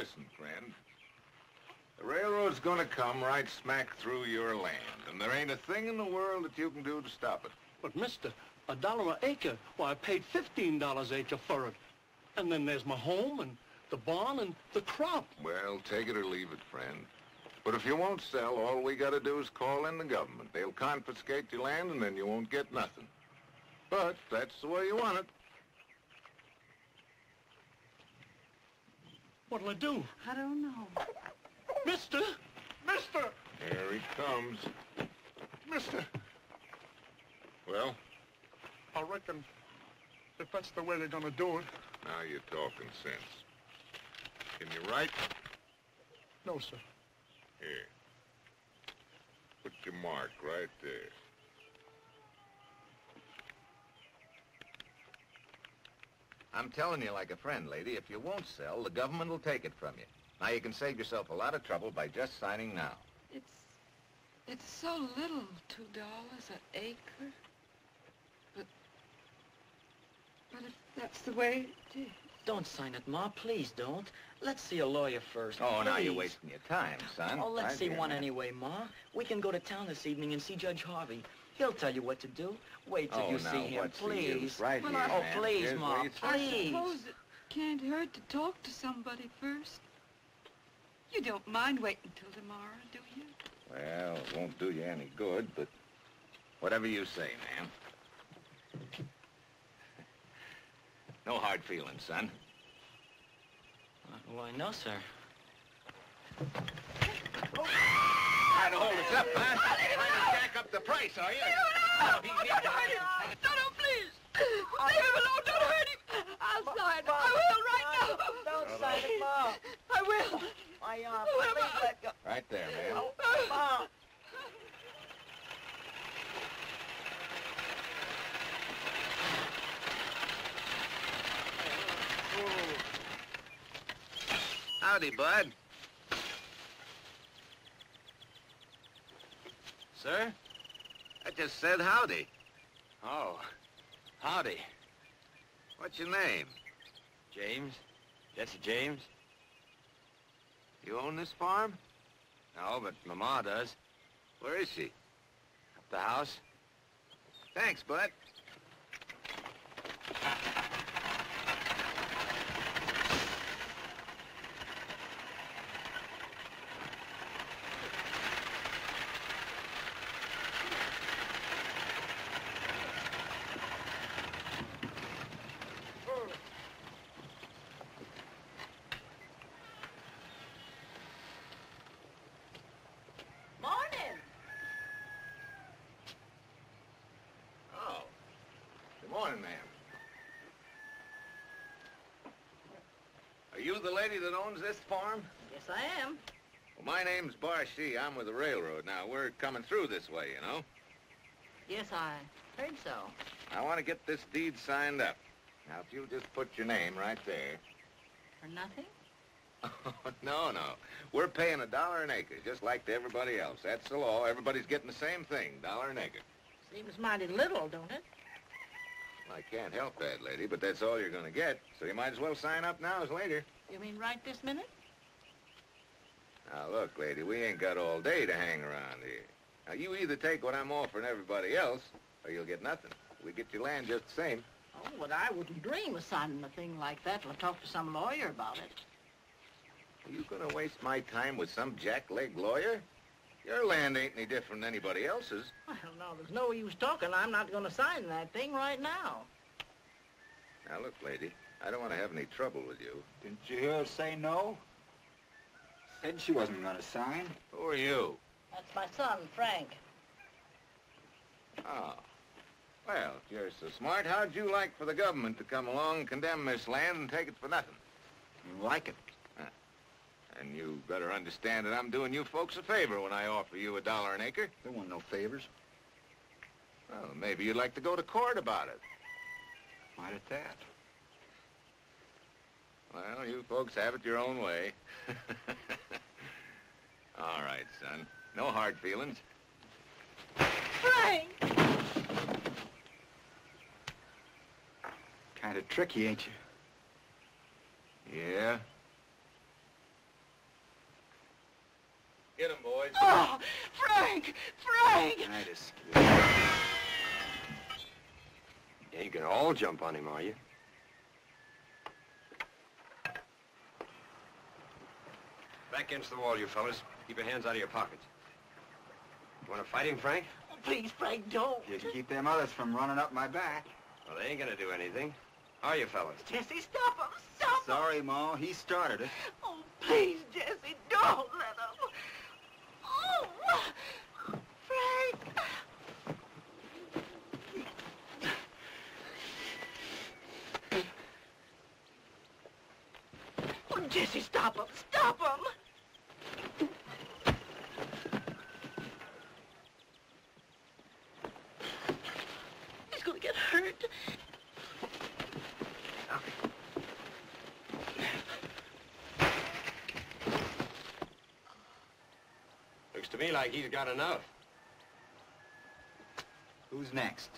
listen, friend. The railroad's gonna come right smack through your land, and there ain't a thing in the world that you can do to stop it. But, mister, $1 an acre. Why, I paid $15 an acre for it. And then there's my home and the barn and the crop. Well, take it or leave it, friend. But if you won't sell, all we gotta do is call in the government. They'll confiscate your land, and then you won't get nothing. But that's the way you want it. What'll I do? I don't know. Mister! Mister! Here he comes. Mister! Well? I reckon if that's the way they're gonna do it. Now you're talking sense. Can you write? No, sir. Here. Put your mark right there. I'm telling you like a friend, lady, if you won't sell, the government will take it from you. Now you can save yourself a lot of trouble by just signing now. It's so little, $2 an acre. But if that's the way it is. Don't sign it, Ma. Please don't. Let's see a lawyer first. Oh, now you're please. wasting your time, son. Oh, let's Right see here, one man. anyway, Ma. We can go to town this evening and see Judge Harvey. He'll tell you what to do. Wait till you now, see him, what's the use? please. Right Well, here, I- Oh, man. please, Here's Ma, where you sit. I please. suppose it can't hurt to talk to somebody first. You don't mind waiting till tomorrow, do you? Well, it won't do you any good, but whatever you say, ma'am. No hard feelings, son. Why, no, sir. Trying to hold us up, huh? Trying to jack up the price, are you? No, don't hurt him! No, please! Leave him alone, don't hurt him! I'll sign. I will right now! Don't sign it, Ma. I will! Please let go. Right there, ma'am. Ma. Howdy, bud. Sir? I just said howdy. Oh, howdy. What's your name? James? Jesse James? You own this farm? No, but Mama does. Where is she? Up the house? Thanks, bud. Morning! Oh. Good morning, ma'am. Are you the lady that owns this farm? Yes, I am. Well, my name's Barshee. I'm with the railroad. Now, we're coming through this way, you know. Yes, I heard so. I want to get this deed signed up. Now, if you'll just put your name right there. For nothing? No. We're paying $1 an acre, just like to everybody else. That's the law. Everybody's getting the same thing, $1 an acre. Seems mighty little, don't it? I can't help that, lady, but that's all you're going to get. So you might as well sign up now as later. You mean right this minute? Now, look, lady, we ain't got all day to hang around here. Now, you either take what I'm offering everybody else, or you'll get nothing. We get your land just the same. Oh, but I wouldn't dream of signing a thing like that till I talk to some lawyer about it. Are you going to waste my time with some jackleg lawyer? Your land ain't any different than anybody else's. Well, no, there's no use talking. I'm not going to sign that thing right now. Now, look, lady, I don't want to have any trouble with you. Didn't you hear her say no? Said she wasn't gonna sign. Who are you? That's my son, Frank. Oh. Well, if you're so smart, how'd you like for the government to come along, condemn this land, and take it for nothing? You like it? And you better understand that I'm doing you folks a favor when I offer you $1 an acre. There weren't no favors. Well, maybe you'd like to go to court about it. Might at that. Well, you folks have it your own way. All right, son. No hard feelings. Frank! Kind of tricky, ain't you? Yeah? Frank! Titus. You ain't gonna all jump on him, are you? Back against the wall, you fellas. Keep your hands out of your pockets. You want to fight him, Frank? Oh, please, Frank, don't. You can keep them others from running up my back. Well, they ain't gonna do anything. Are you fellas? Jesse, stop him! Stop him! Sorry, Ma. He started it. Oh, please, Jesse, don't let him. Oh, Frank! Oh, Jesse, stop him! Stop him! He's gonna get hurt. Looks to me like he's got enough. Who's next?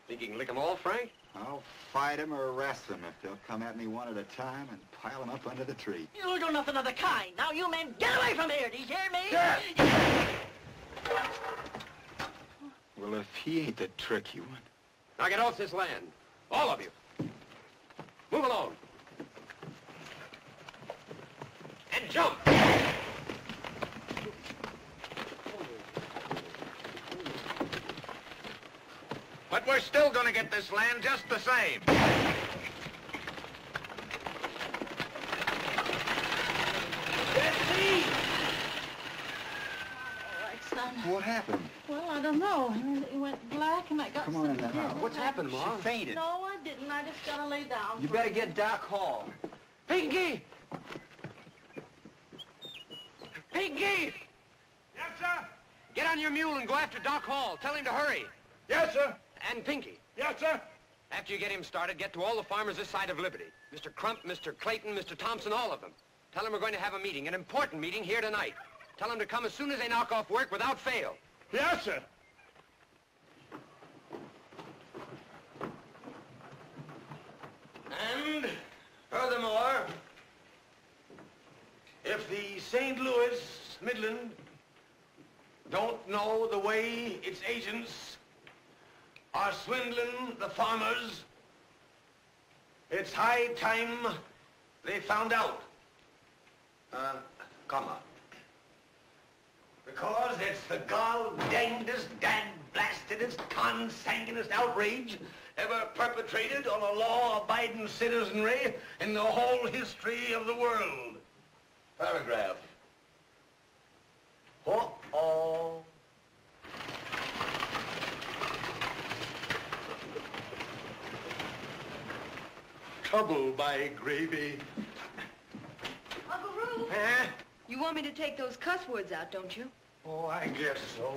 Think you can lick them all, Frank? I'll fight them or arrest them if they'll come at me one at a time and pile them up under the tree. You'll do nothing of the kind. Now, you men, get away from here. Do you hear me? Yeah. Well, if he ain't the tricky one. Now get off this land. All of you. Move along. And jump! But we're still gonna get this land just the same. Jesse! All right, son. What happened? Well, I don't know. It went black and I got Come on in the house. What's happened, Ma? She fainted. No, I didn't. I just gotta lay down. You better get Doc Hall. Pinky! Pinky! Yes, sir. Get on your mule and go after Doc Hall. Tell him to hurry. Yes, sir. And Pinky. Yes, sir. After you get him started, get to all the farmers this side of Liberty. Mr. Crump, Mr. Clayton, Mr. Thompson, all of them. Tell them we're going to have a meeting, an important meeting here tonight. Tell them to come as soon as they knock off work without fail. Yes, sir. And, furthermore, if the St. Louis Midland don't know the way its agents are swindling the farmers, it's high time they found out. Comma. Because it's the gall-dangedest, dad-blastedest, consanguinest outrage ever perpetrated on a law-abiding citizenry in the whole history of the world. Paragraph. Uh-oh. Trouble by gravy. Uncle Roo, Huh? you want me to take those cuss words out, don't you? Oh, I guess so.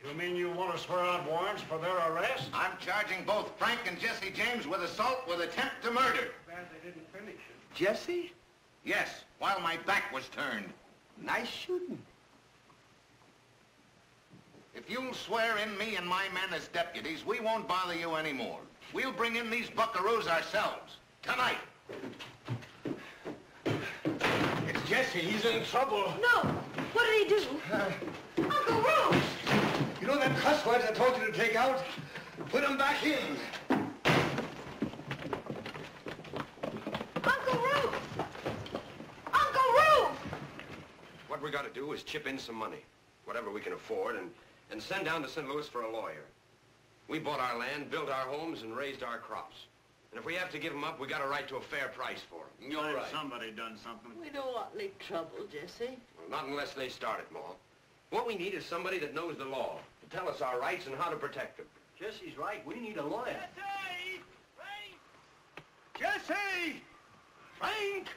You mean you want to swear out warrants for their arrest? I'm charging both Frank and Jesse James with assault with attempt to murder. Glad they didn't finish it. Jesse? Yes, while my back was turned. Nice shooting. If you'll swear in me and my men as deputies, we won't bother you anymore. We'll bring in these buckaroos ourselves. Tonight. It's Jesse. He's in trouble. No! What did he do? Uncle Roo! You know them cuss words I told you to take out? Put them back in. Uncle Roo! Uncle Roo! What we got to do is chip in some money, whatever we can afford, and send down to St. Louis for a lawyer. We bought our land, built our homes, and raised our crops. And if we have to give them up, we got a right to a fair price for them. You're right. Somebody done something. We don't want any trouble, Jesse. Well, not unless they start it, Ma. What we need is somebody that knows the law, to tell us our rights and how to protect them. Jesse's right. We need a lawyer. Jesse! Frank!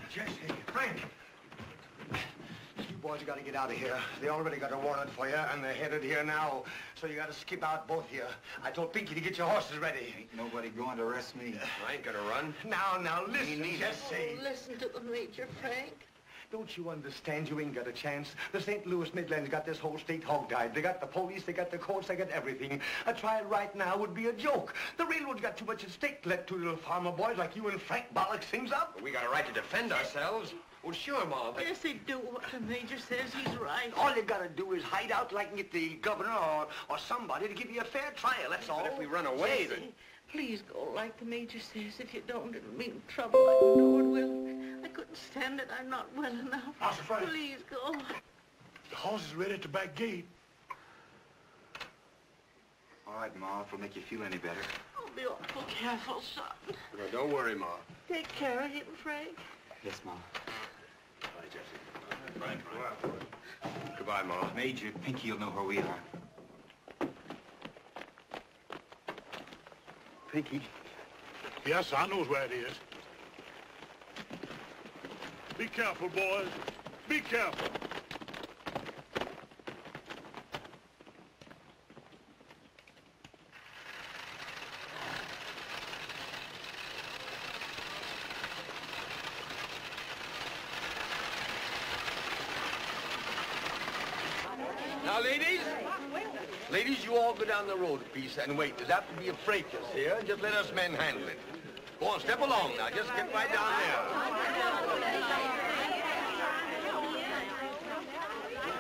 Jesse, Frank! You boys got to get out of here. They already got a warrant for you, and they're headed here now. So you got to skip out both of you. I told Pinky to get your horses ready. Ain't nobody going to arrest me. I ain't gonna run. Now, listen, Jesse. Oh, listen to the Major, Frank. Don't you understand? You ain't got a chance. The St. Louis Midlands got this whole state hog-tied. They got the police, they got the courts, they got everything. A trial right now would be a joke. The railroad's got too much at stake to let two little farmer boys like you and Frank bollock things up. But we got a right to defend ourselves. Well, sure, Ma, but... Yes, they do what the Major says. He's right. All you gotta do is hide out like and get the governor or somebody to give you a fair trial, that's all. But if we run away, Jesse, then... please go like the Major says. If you don't, it'll mean trouble. I know it will. I couldn't stand it. I'm not well enough. Master Frank. Please go. The horse is ready at the back gate. All right, Ma, if it'll make you feel any better. Oh, be awful careful, son. No, don't worry, Ma. Take care of him, Frank. Yes, Ma. Bye, Jesse. Frank. Goodbye, Ma. Major, Pinky will know where we are. Pinky. Yes, I knows where it is. Be careful, boys. Be careful. Now, ladies, you all go down the road a piece and wait. There's apt to be a fracas here. Just let us men handle it. Go on, step along now. Just get right down there.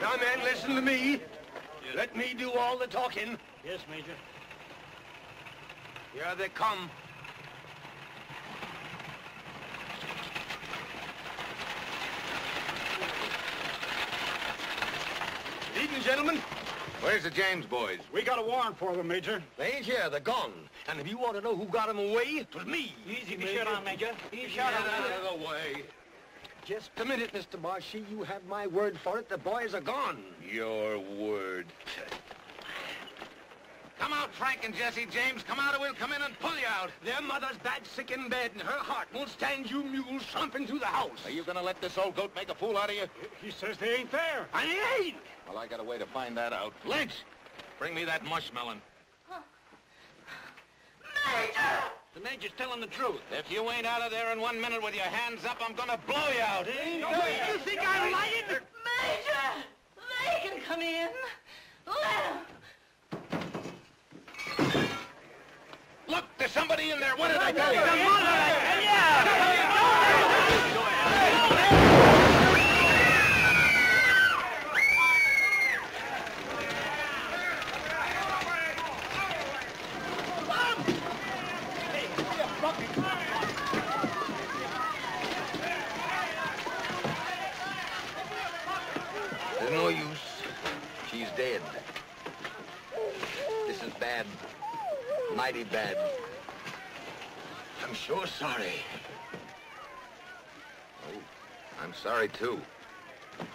Now, men, listen to me. Let me do all the talking. Yes, Major. Here they come. Evening, gentlemen. Where's the James boys? We got a warrant for them, Major. They ain't here. They're gone. And if you want to know who got them away, it was me. Easy, Major. Major. Get out of the way. Just a minute, Mr. Marshy. You have my word for it. The boys are gone. Your word. Come out, Frank and Jesse. James, come out or we'll come in and pull you out. Their mother's bad, sick in bed, and her heart won't stand you mules stomping through the house. Are you gonna let this old goat make a fool out of you? He says they ain't there. And he ain't. Well, I got a way to find that out. Lynch, bring me that mushmelon. Major! The Major's telling the truth. If you ain't out of there in 1 minute with your hands up, I'm gonna blow you out. You think I'm lying? Major! They can come in. Let 'em. Look, there's somebody in there. What did I tell you? There's no use. She's dead. This is bad. Mighty bad. I'm sure sorry. Oh, I'm sorry, too.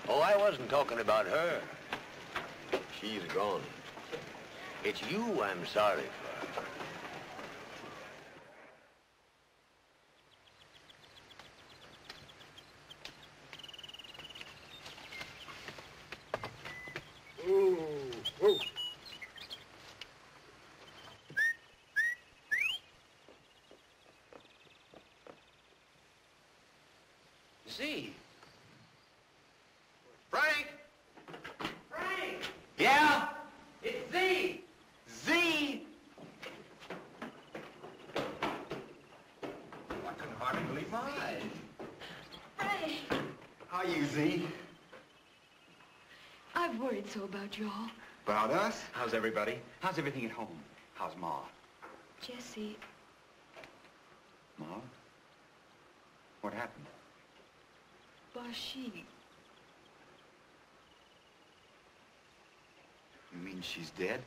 Oh, I wasn't talking about her. She's gone. It's you I'm sorry for. Z. Frank! Frank! Yeah? It's Z! Z? I couldn't hardly believe my eyes. Frank! How are you, Z? I've worried so about you all. About us? How's everybody? How's everything at home? How's Ma? Jesse, Ma? What happened? Bashi. You mean she's dead?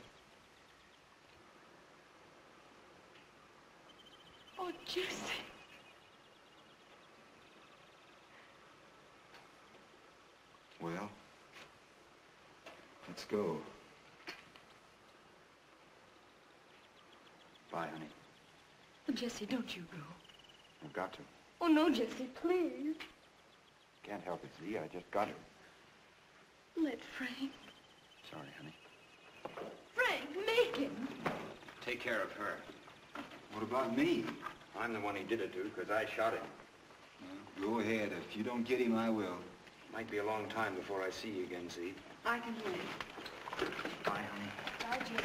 Oh, Jesse. Well, let's go. Bye, honey. Oh, Jesse, don't you go. I've got to. Oh, no, Jesse, please. Can't help it, Z. I just got to. Let Frank. Sorry, honey. Frank, make him. Take care of her. What about me? I'm the one he did it to because I shot him. Well, go ahead. If you don't get him, I will. Might be a long time before I see you again, Z. I can wait. Bye, honey. Bye, Jesse.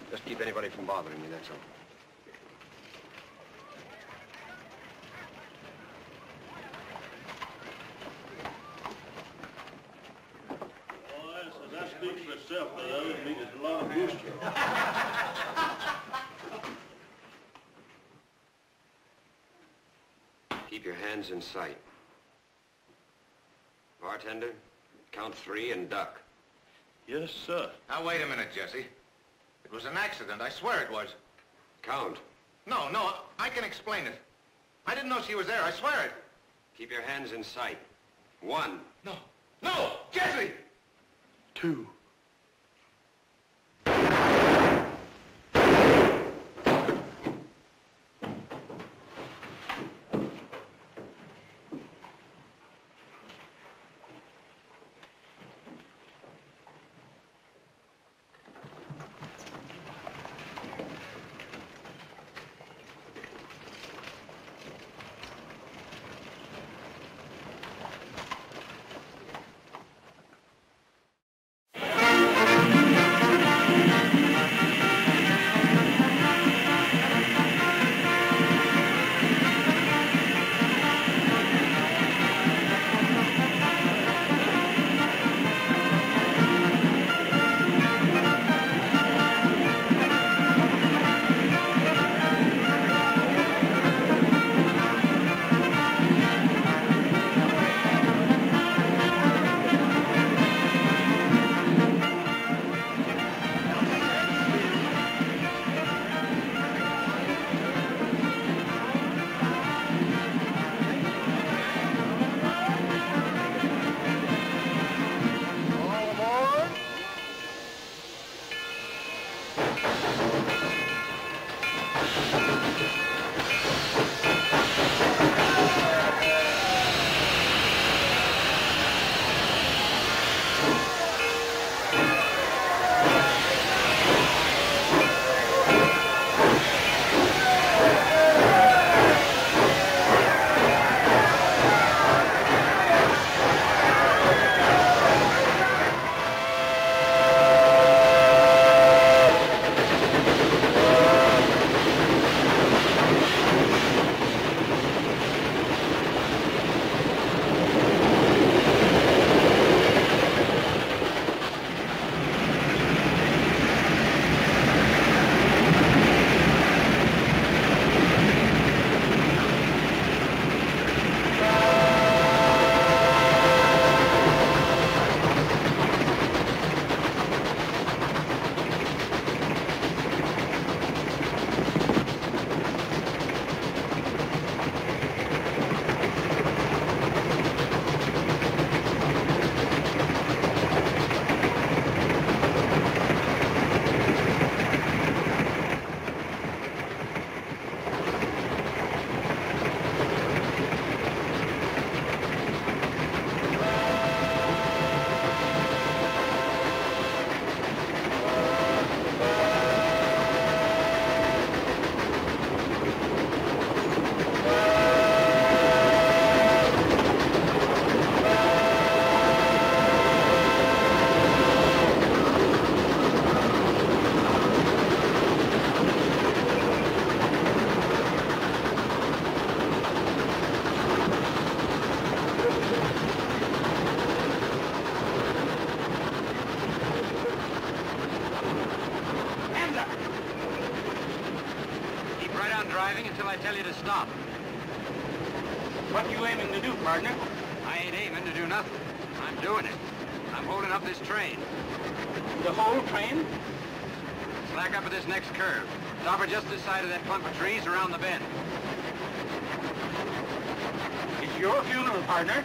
Just keep anybody from bothering me, that's all. That speaks for itself, but that doesn't mean it's a lot of booster. Keep your hands in sight. Bartender, count 3 and duck. Yes, sir. Now, wait a minute, Jesse. It was an accident. I swear it was. Count. No, I can explain it. I didn't know she was there. I swear it. Keep your hands in sight. 1. No, Jesse! 2. until I tell you to stop. What are you aiming to do, partner? I ain't aiming to do nothing. I'm doing it. I'm holding up this train. The whole train? Slack up at this next curve. Stop her just this side of that clump of trees around the bend. It's your funeral, partner.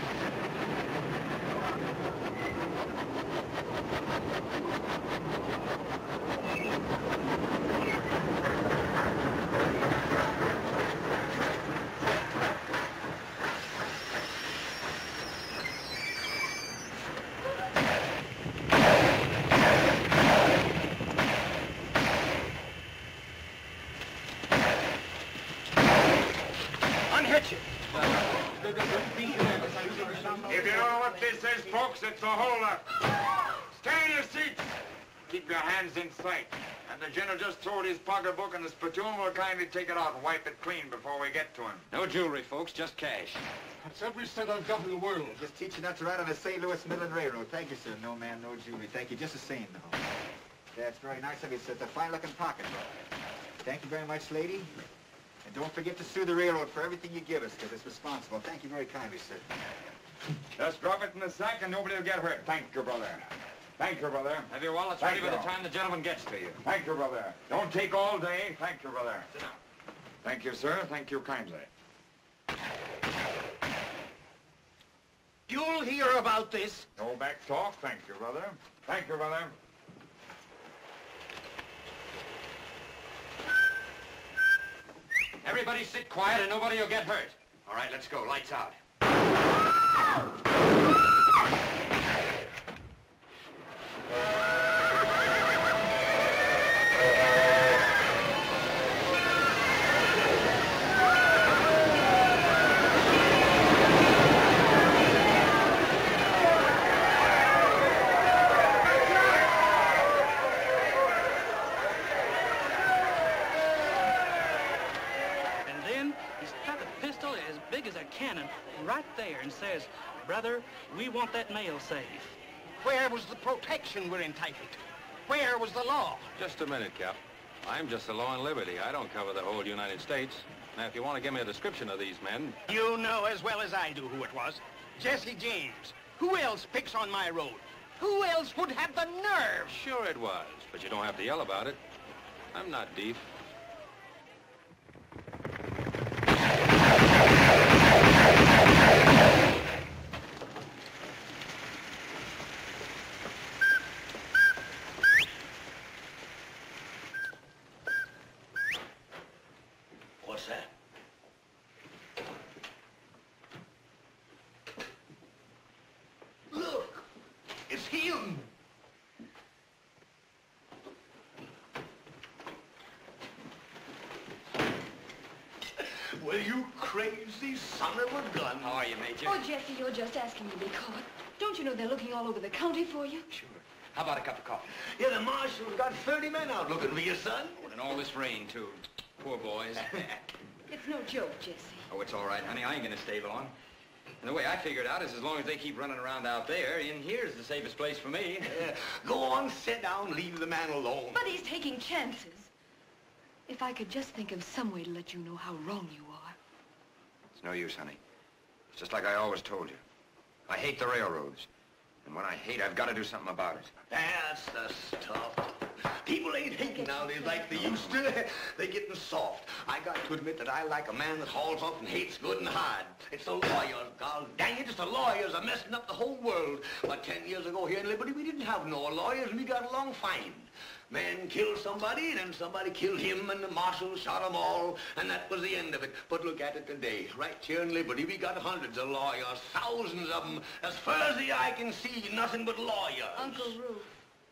it, so hold up. Stay in your seats. Keep your hands in sight. And the general just throwed his pocketbook in the spittoon. We'll kindly take it out and wipe it clean before we get to him. No jewelry, folks, just cash. That's every cent I've got in the world. Just teach you not to ride on the St. Louis Midland Railroad. Thank you, sir. No man, no jewelry. Thank you just the same, though. That's very nice of you, sir. It's a fine-looking pocket. Thank you very much, lady. And don't forget to sue the railroad for everything you give us, because it's responsible. Thank you very kindly, sir. Just drop it in the sack and nobody will get hurt. Thank you, brother. Thank you, brother. Have your wallets ready by the time the gentleman gets to you. Thank you, brother. Don't take all day. Thank you, brother. Sit down. Thank you, sir. Thank you kindly. You'll hear about this. No back talk. Thank you, brother. Thank you, brother. Everybody sit quiet and nobody will get hurt. All right, let's go. Lights out. Right there and says, brother, we want that mail safe. Where was the protection we're entitled to? Where was the law? Just a minute, Cap. I'm just the law and liberty. I don't cover the whole United States. Now, if you want to give me a description of these men... You know as well as I do who it was. Jesse James. Who else picks on my road? Who else would have the nerve? Sure it was, but you don't have to yell about it. I'm not deep. What's that? Look! It's him! Well, you crazy son of a gun. How are you, Major? Oh, Jesse, you're just asking to be caught. Don't you know they're looking all over the county for you? Sure. How about a cup of coffee? Yeah, the marshal's got 30 men out looking for you, son. And all this rain, too. Poor boys. It's no joke, Jesse. Oh, it's all right, honey. I ain't gonna stay long. And the way I figured out is as long as they keep running around out there, in here's the safest place for me. Go on, sit down, leave the man alone. But he's taking chances. If I could just think of some way to let you know how wrong you are. It's no use, honey. It's just like I always told you. I hate the railroads. And when I hate, I've got to do something about it. That's the stuff. People ain't hating nowadays like they used to. They're getting soft. I got to admit that I like a man that hauls up and hates good and hard. It's the lawyers, God dang it, it's the lawyers are messing up the whole world. But 10 years ago here in Liberty, we didn't have no lawyers and we got along fine. Man killed somebody, and then somebody killed him, and the marshal shot them all, and that was the end of it. But look at it today. Right here in Liberty, we got hundreds of lawyers, thousands of them. As far as the eye can see, nothing but lawyers. Uncle Ruth,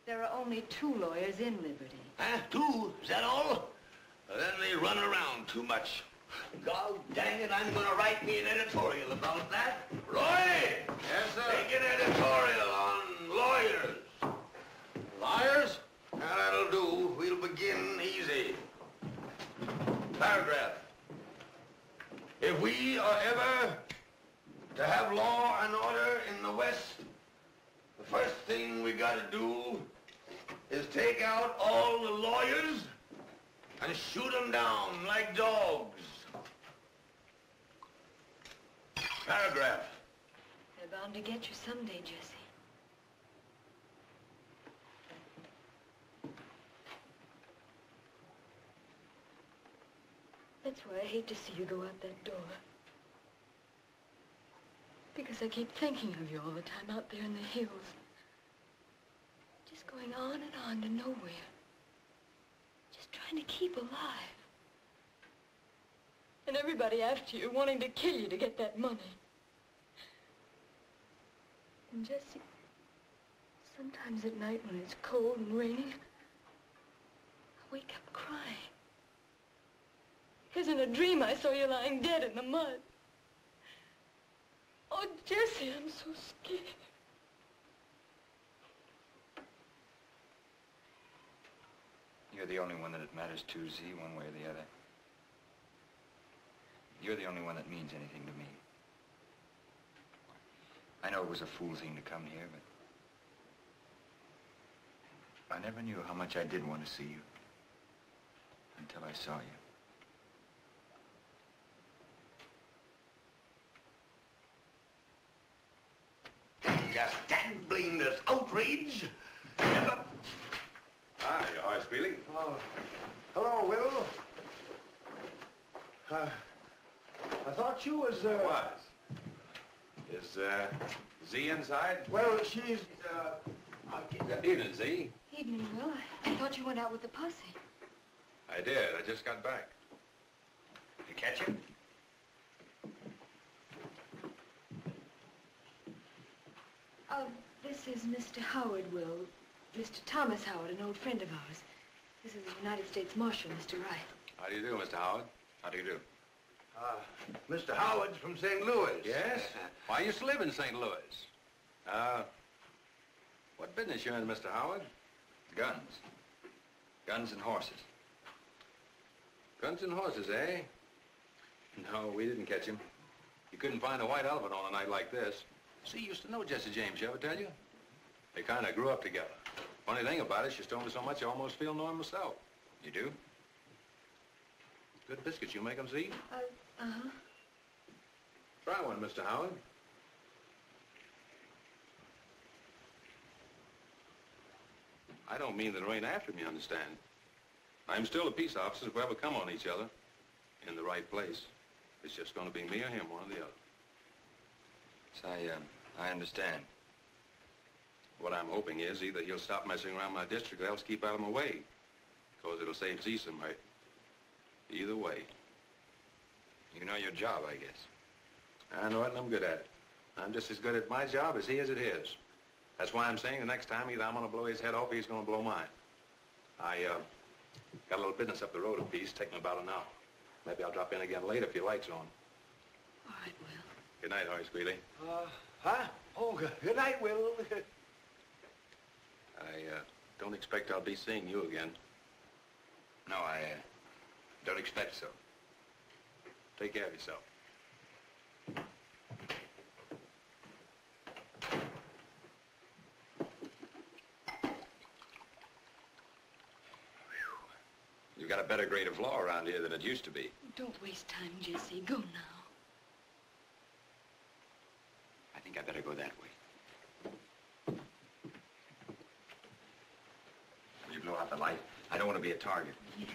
there are only 2 lawyers in Liberty. Huh? 2? Is that all? Well, then they run around too much. God dang it, I'm gonna write me an editorial about that. Roy! Yes, sir? Take an editorial on lawyers. Liars? Now, that'll do. We'll begin easy. Paragraph. If we are ever to have law and order in the West, the first thing we gotta do is take out all the lawyers and shoot them down like dogs. Paragraph. They're bound to get you someday, Jesse. That's why I hate to see you go out that door. Because I keep thinking of you all the time out there in the hills. Just going on and on to nowhere. Just trying to keep alive. And everybody after you wanting to kill you to get that money. And Jesse, sometimes at night when it's cold and raining, I wake up crying. Because in a dream I saw you lying dead in the mud. Oh, Jesse, I'm so scared. You're the only one that it matters to, Z, one way or the other. You're the only one that means anything to me. I know it was a fool thing to come here, but I never knew how much I did want to see you until I saw you. Just that blameless outrage. Ah, your heart's beating. Oh. Hello, Will. I thought you was, Is, Z inside? Well, she's, Good evening, Z. Evening, Will. I thought you went out with the posse. I did. I just got back. You catch him? This is Mr. Howard, Will. Mr. Thomas Howard, an old friend of ours. This is the United States Marshal, Mr. Wright. How do you do, Mr. Howard? How do you do? Mr. Howard's from St. Louis. Yes? Well, I used to live in St. Louis. What business you in, Mr. Howard? Guns. Guns and horses. Guns and horses, eh? No, we didn't catch him. You couldn't find a white elephant on a night like this. See, you used to know Jesse James, you ever tell you? They kind of grew up together. Funny thing about it, she's told me so much I almost feel knowing myself. You do? Good biscuits you make them, see? Uh-huh. Try one, Mr. Howard. I don't mean that there ain't after me, understand? I'm still a peace officer if we ever come on each other in the right place. It's just going to be me or him, one or the other. So I understand. What I'm hoping is either he'll stop messing around my district or else keep out of my way. Because it'll save Z some hurt. Either way. You know your job, I guess. I know it and I'm good at it. I'm just as good at my job as he is at his. That's why I'm saying the next time either I'm going to blow his head off or he's going to blow mine. I got a little business up the road a piece, taking about an hour. Maybe I'll drop in again later if your light's on. All right, Will. Good night, Horace Greeley. Huh? Oh, good night, Will. I don't expect I'll be seeing you again. No, I don't expect so. Take care of yourself. You've got a better grade of law around here than it used to be. Don't waste time, Jesse. Go now. I think I better go that way. Will you blow out the light? I don't want to be a target. Yes.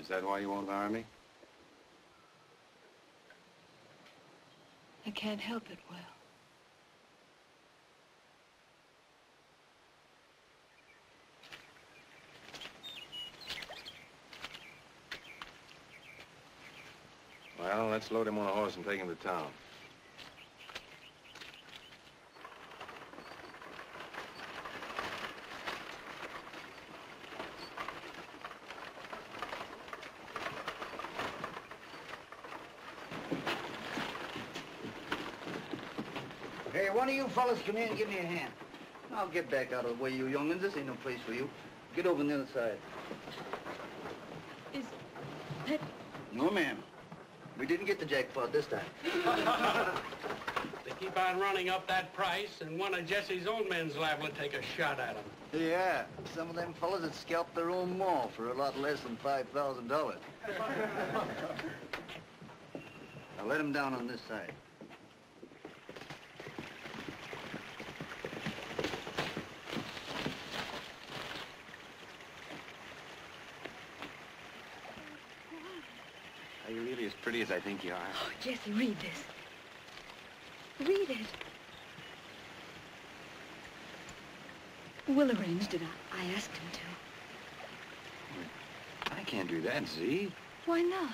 Is that why you won't hire me? I can't help it, Will. Well, let's load him on a horse and take him to town. Hey, one of you fellas come here and give me a hand. I'll get back out of the way, you young'uns. This ain't no place for you. Get over on the other side. Is that... No, ma'am. We didn't get the jackpot this time. They keep on running up that price, and one of Jesse's own men's liable to take a shot at him. Yeah, some of them fellas that scalped their own mall for a lot less than $5,000. Now let him down on this side. Are you really as pretty as I think you are? Oh, Jesse, read this. Read it. Will arranged it. I asked him to. can't do that, Z. Why not?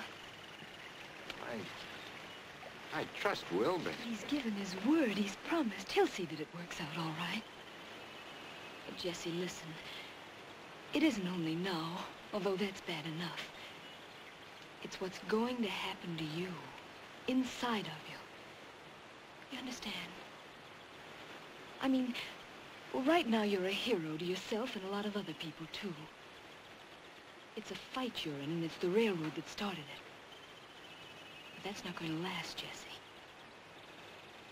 I trust Will, but... He's given his word. He's promised. He'll see that it works out all right. But, Jesse, listen. It isn't only now, although that's bad enough. It's what's going to happen to you, inside of you. You understand? I mean, well, right now you're a hero to yourself and a lot of other people, too. It's a fight you're in, and it's the railroad that started it. But that's not going to last, Jesse.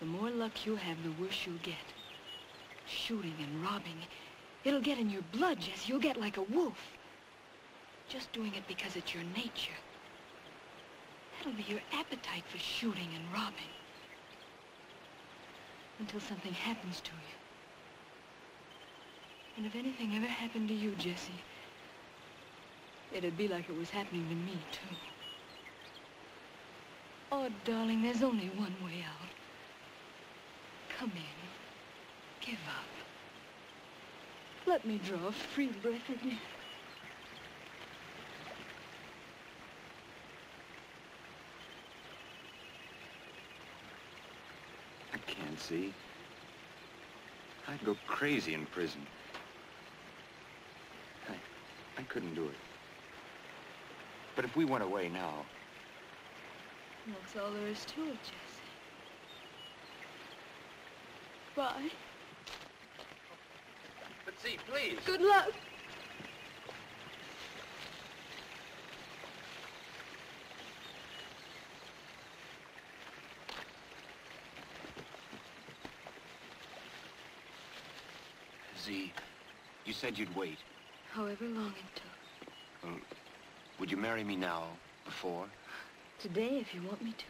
The more luck you have, the worse you'll get. Shooting and robbing, it'll get in your blood, Jesse. You'll get like a wolf. Just doing it because it's your nature. That'll be your appetite for shooting and robbing. Until something happens to you. And if anything ever happened to you, Jesse, it'd be like it was happening to me, too. Oh, darling, there's only one way out. Come in. Give up. Let me draw a free breath again. I can't see. I'd go crazy in prison. I couldn't do it. But if we went away now... That's all there is to it, Jesse. Bye. But see, please. Good luck. Z, you said you'd wait. However long it took. Would you marry me now, before? Today, if you want me to.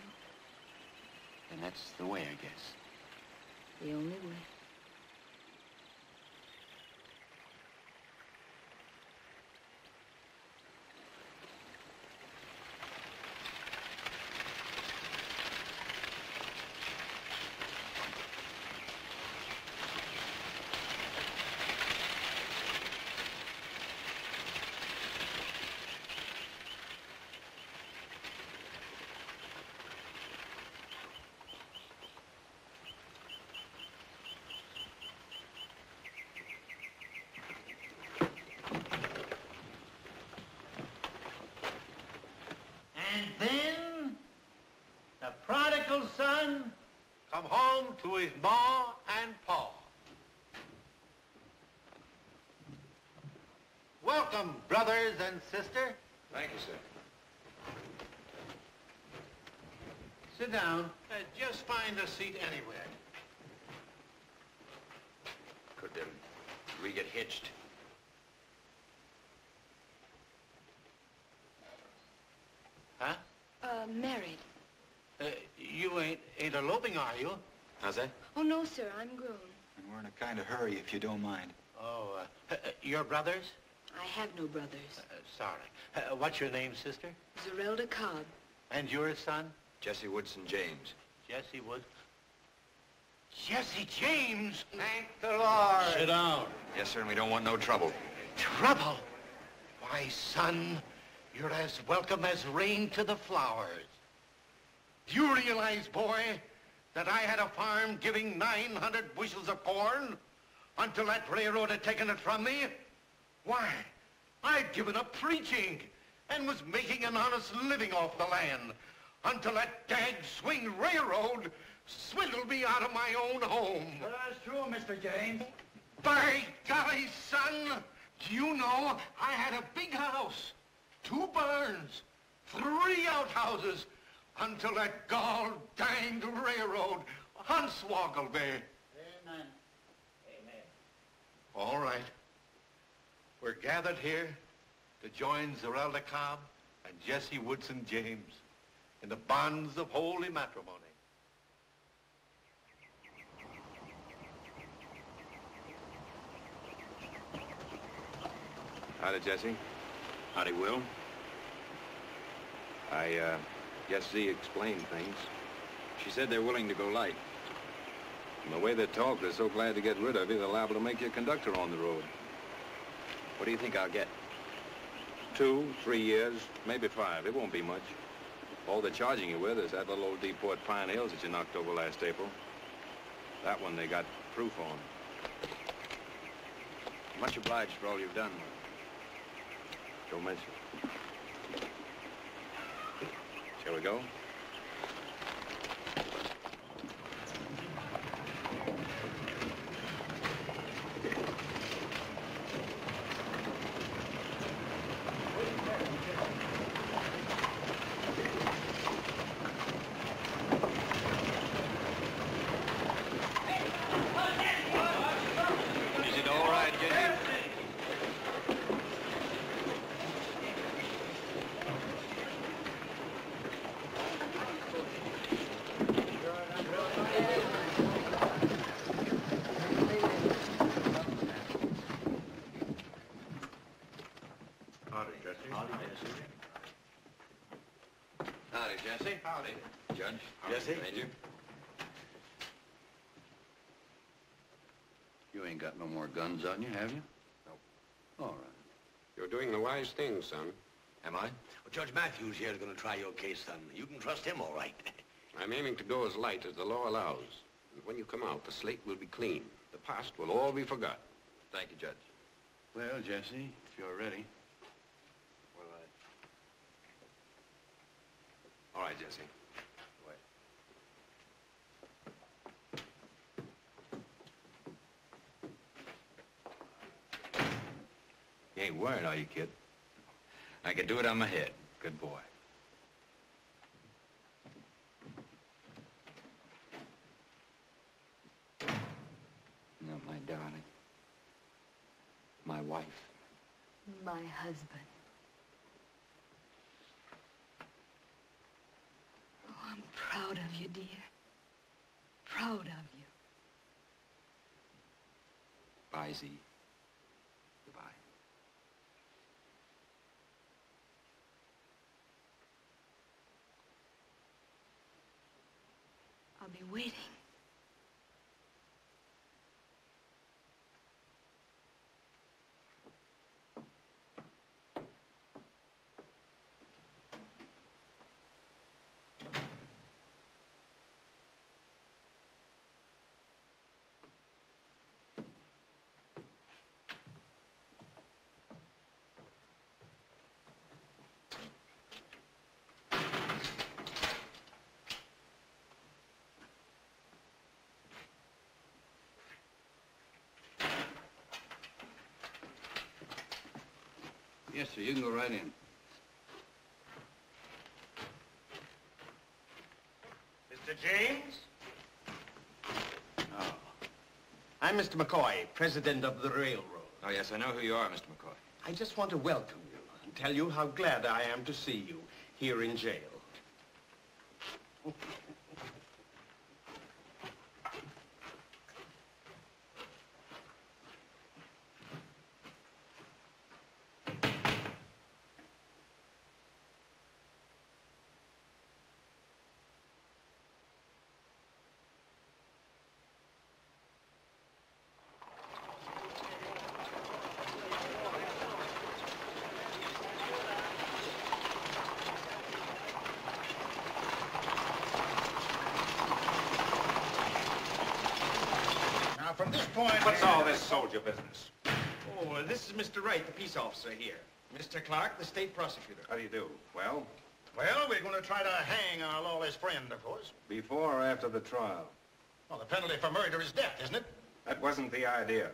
Then that's the way, I guess. The only way. And then the prodigal son come home to his ma and pa. Welcome, brothers and sisters. Thank you, sir. Sit down. Just find a seat anywhere. Could we get hitched? Huh? Married. You ain't eloping, are you? How's that? Oh, no, sir. I'm grown. And we're in a kind of hurry, if you don't mind. Oh, your brothers? I have no brothers. Sorry. What's your name, sister? Zerelda Cobb. And your son? Jesse Woodson James. Jesse Wood. Jesse James! Thank the Lord! Sit down. Yes, sir, and we don't want no trouble. Trouble? Why, son, you're as welcome as rain to the flowers. Do you realize, boy, that I had a farm giving 900 bushels of corn until that railroad had taken it from me? Why, I'd given up preaching and was making an honest living off the land until that dag-swing railroad swindled me out of my own home. Well, that's true, Mr. James. By golly, son, do you know I had a big house, 2 barns, 3 outhouses, until that gall-danged railroad unswoggled me. Amen. Amen. All right. We're gathered here to join Zerelda Cobb and Jesse Woodson James in the bonds of holy matrimony. Howdy, Jesse. Howdy, Will. I guess Z explained things. She said they're willing to go light. From the way they talk, they're so glad to get rid of you, they're liable to make you a conductor on the road. What do you think I'll get? 2, 3 years, maybe 5. It won't be much. All they're charging you with is that little old depot at Pine Hills that you knocked over last April. That one they got proof on. Much obliged for all you've done. Don't mention it. Shall we go? Howdy, Jesse. Howdy. Judge. Jesse? Major. You ain't got no more guns on you, have you? Nope. All right. You're doing the wise thing, son. Am I? Well, Judge Matthews here is going to try your case, son. You can trust him, all right. I'm aiming to go as light as the law allows. And when you come out, the slate will be clean. The past will all be forgotten. Thank you, Judge. Well, Jesse, if you're ready. All right, Jesse. Wait. You ain't worried, are you, kid? I can do it on my head. Good boy. No, my darling. My wife. My husband. Oh, I'm proud of you, dear. Proud of you. Bye, Z. Goodbye. I'll be waiting. Yes, sir. You can go right in. Mr. James? Oh. I'm Mr. McCoy, president of the railroad. Oh, yes, I know who you are, Mr. McCoy. I just want to welcome you and tell you how glad I am to see you here in jail. From this point... What's all this soldier business? Oh, this is Mr. Wright, the peace officer here. Mr. Clark, the state prosecutor. How do you do? Well? Well, we're going to try to hang our lawless friend, of course. Before or after the trial? Well, the penalty for murder is death, isn't it? That wasn't the idea.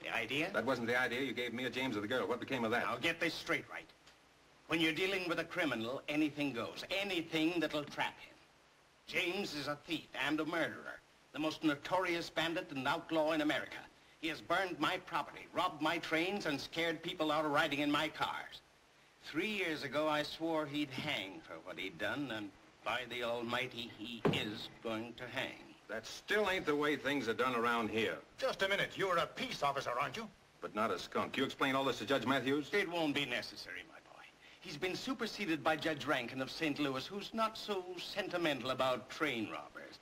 The idea? That wasn't the idea. You gave me a James or the girl. What became of that? Now, get this straight, Wright. When you're dealing with a criminal, anything goes. Anything that'll trap him. James is a thief and a murderer. The most notorious bandit and outlaw in America. He has burned my property, robbed my trains, and scared people out of riding in my cars. 3 years ago, I swore he'd hang for what he'd done, and by the Almighty, he is going to hang. That still ain't the way things are done around here. Just a minute. You're a peace officer, aren't you? But not a skunk. You explain all this to Judge Matthews? It won't be necessary, my boy. He's been superseded by Judge Rankin of St. Louis, who's not so sentimental about train robbers.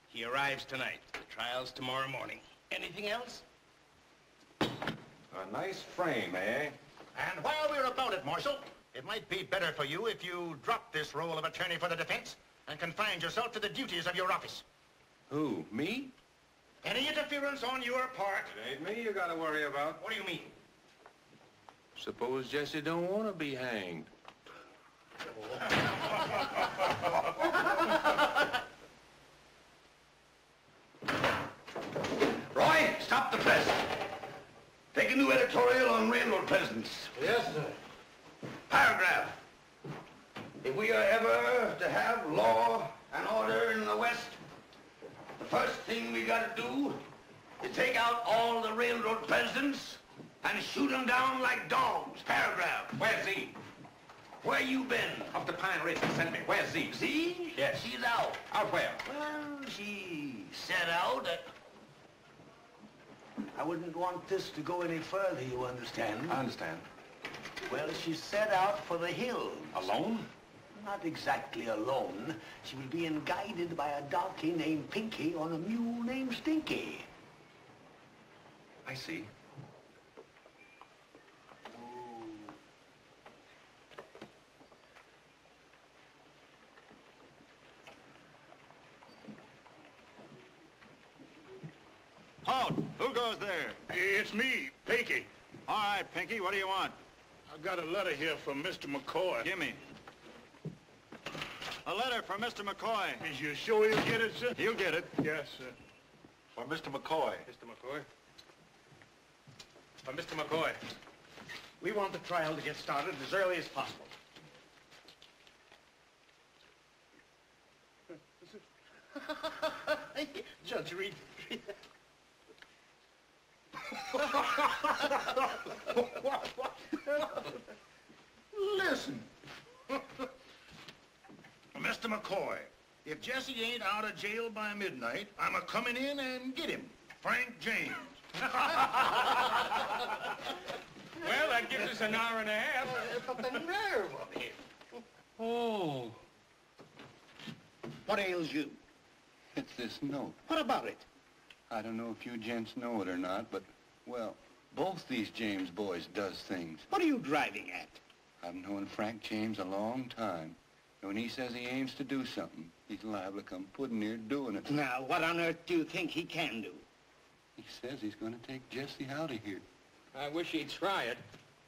He arrives tonight. The trial's tomorrow morning. Anything else? A nice frame, eh? And while we're about it, Marshal, it might be better for you if you drop this role of attorney for the defense and confined yourself to the duties of your office. Who, me? Any interference on your part... It ain't me you gotta worry about. What do you mean? Suppose Jesse don't want to be hanged. Roy, stop the press. Take a new editorial on railroad presidents. Yes, sir. Paragraph. If we are ever to have law and order in the West, the first thing we gotta do is take out all the railroad presidents and shoot them down like dogs. Paragraph. Where's Z? Where you been? Up to Pine Ridge. Send me. Where's Z? Z? Yes. She's out. Out where? Well, she set out at... I wouldn't want this to go any further, you understand? I understand. Well, she set out for the hills. Alone? Not exactly alone. She was being guided by a darky named Pinky on a mule named Stinky. I see. Halt! Who goes there? It's me, Pinky. All right, Pinky, what do you want? I got a letter here from Mr. McCoy. Give me. A letter from Mr. McCoy. Is you sure you'll get it, sir? He'll get it. Yes, sir. For Mr. McCoy. Mr. McCoy? Mr. McCoy, we want the trial to get started as early as possible. Judge Reed. Listen. Mr. McCoy, if Jesse ain't out of jail by midnight, I'm a-coming in and get him. Frank James. Well, that gives us an hour and a half. But the nerve of him. Oh. What ails you? It's this note. What about it? I don't know if you gents know it or not, but, well, both these James boys does things. What are you driving at? I've known Frank James a long time. And when he says he aims to do something, he's liable to come pudding near doing it. Now, what on earth do you think he can do? He says he's going to take Jesse out of here. I wish he'd try it.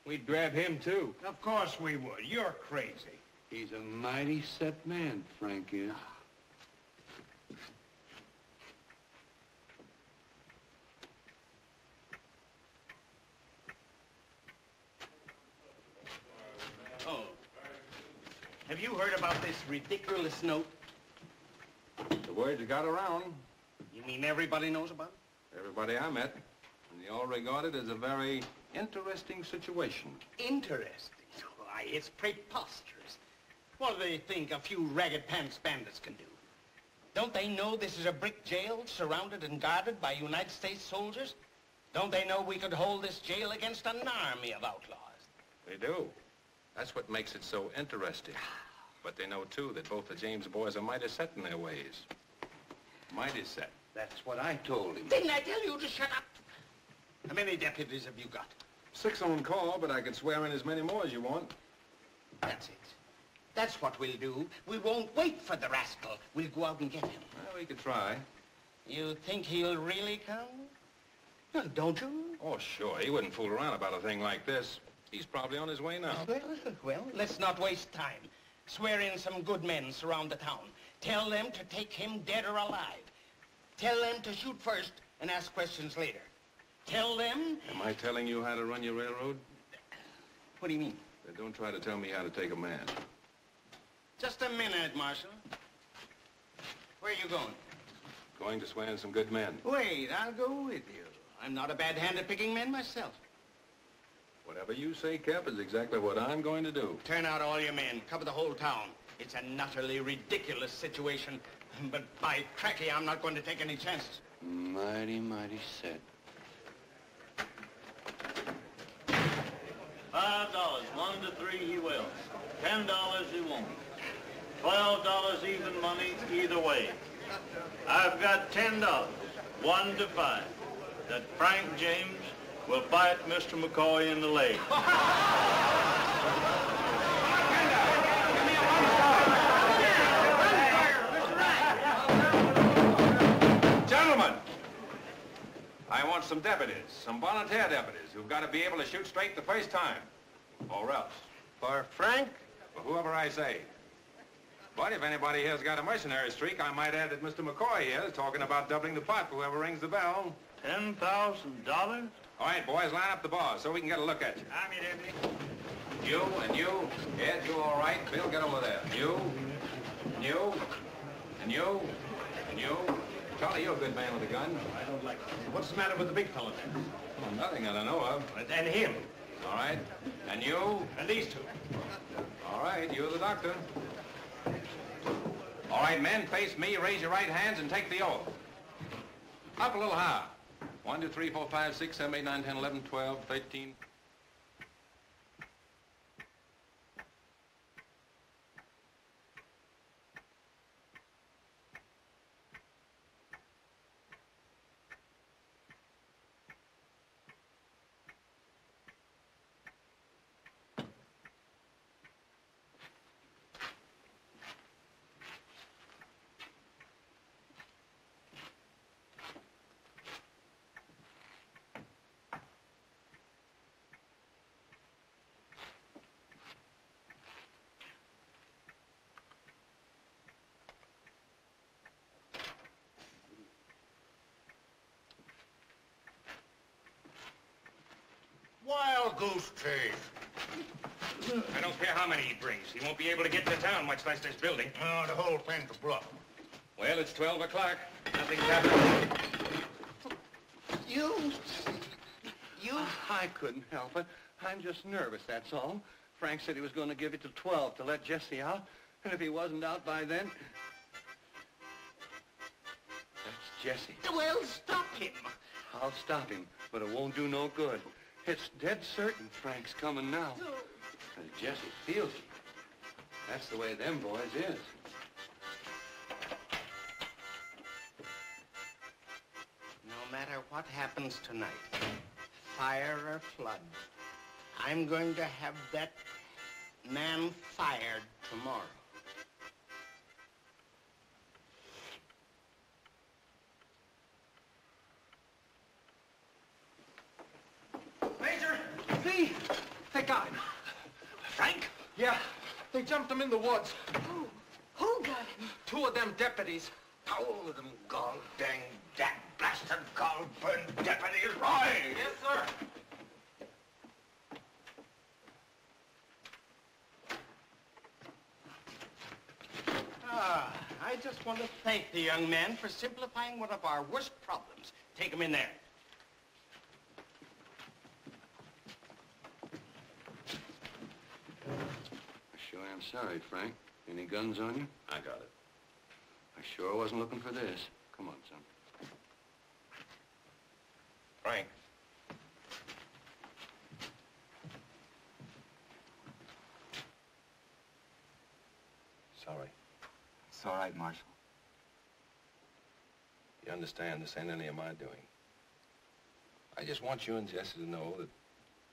We'd grab him, too. Of course we would. You're crazy. He's a mighty set man, Frank is. Oh. Have you heard about this ridiculous note? The word got around. You mean everybody knows about it? Everybody I met. And they all regard it as a very interesting situation. Interesting? Why, it's preposterous. What do they think a few ragged pants bandits can do? Don't they know this is a brick jail surrounded and guarded by United States soldiers? Don't they know we could hold this jail against an army of outlaws? They do. That's what makes it so interesting. But they know, too, that both the James boys are mighty set in their ways. Mighty set. That's what I told him. Didn't I tell you to shut up? How many deputies have you got? 6 on call, but I could swear in as many more as you want. That's it. That's what we'll do. We won't wait for the rascal. We'll go out and get him. Well, we could try. You think he'll really come? Well, don't you? Oh, sure. He wouldn't fool around about a thing like this. He's probably on his way now. Well, let's not waste time. Swear in some good men surround the town. Tell them to take him dead or alive. Tell them to shoot first and ask questions later. Tell them... Am I telling you how to run your railroad? What do you mean? Then don't try to tell me how to take a man. Just a minute, Marshal. Where are you going? Going to swear in some good men. Wait, I'll go with you. I'm not a bad hand at picking men myself. Whatever you say, Cap, is exactly what I'm going to do. Turn out all your men. Cover the whole town. It's an utterly ridiculous situation. But by cracky, I'm not going to take any chances. Mighty, mighty set. $5, 1 to 3 he will. $10 he won't. $12 even money either way. I've got $10, 1 to 5, that Frank James will bite Mr. McCoy in the leg. Gentlemen, I want some deputies, some volunteer deputies who've got to be able to shoot straight the first time, or else. For Frank? For whoever I say. But if anybody here's got a mercenary streak, I might add that Mr. McCoy here is talking about doubling the pot for whoever rings the bell. $10,000? All right, boys, line up the bars so we can get a look at you. I'm here, Deputy. You and you. Ed, you all right? Bill, get over there. You, and you, and you, and you. Charlie, you're a good man with a gun. I don't like it. What's the matter with the big fella then? Well, nothing that I know of. And him. All right. And you? And these two. All right, you're the doctor. All right, men, face me, raise your right hands, and take the oath. Up a little higher. 1, 2, 3, 4, 5, 6, 7, 8, 9, 10, 11, 12, 13. Wild goose chase. I don't care how many he brings. He won't be able to get into town, much less this building. Oh, the whole thing's a bluff. Well, it's 12 o'clock. Nothing's happening. You? I couldn't help it. I'm just nervous, that's all. Frank said he was going to give it till 12 to let Jesse out. And if he wasn't out by then... That's Jesse. Well, stop him. I'll stop him, but it won't do no good. It's dead certain Frank's coming now. And Jesse feels it. That's the way them boys is. No matter what happens tonight, fire or flood, I'm going to have that man fired tomorrow. Major! See? They got him. Frank? Yeah. They jumped him in the woods. Who got him? 2 of them deputies. Oh, them gall-dang, damn-blasted, gall-burned deputies, right? Yes, sir. I just want to thank the young man for simplifying one of our worst problems. Take him in there. Sure am sorry, Frank. Any guns on you? I got it. I sure wasn't looking for this. Come on, son. Frank. Sorry. It's all right, Marshal. You understand, this ain't any of my doing. I just want you and Jesse to know that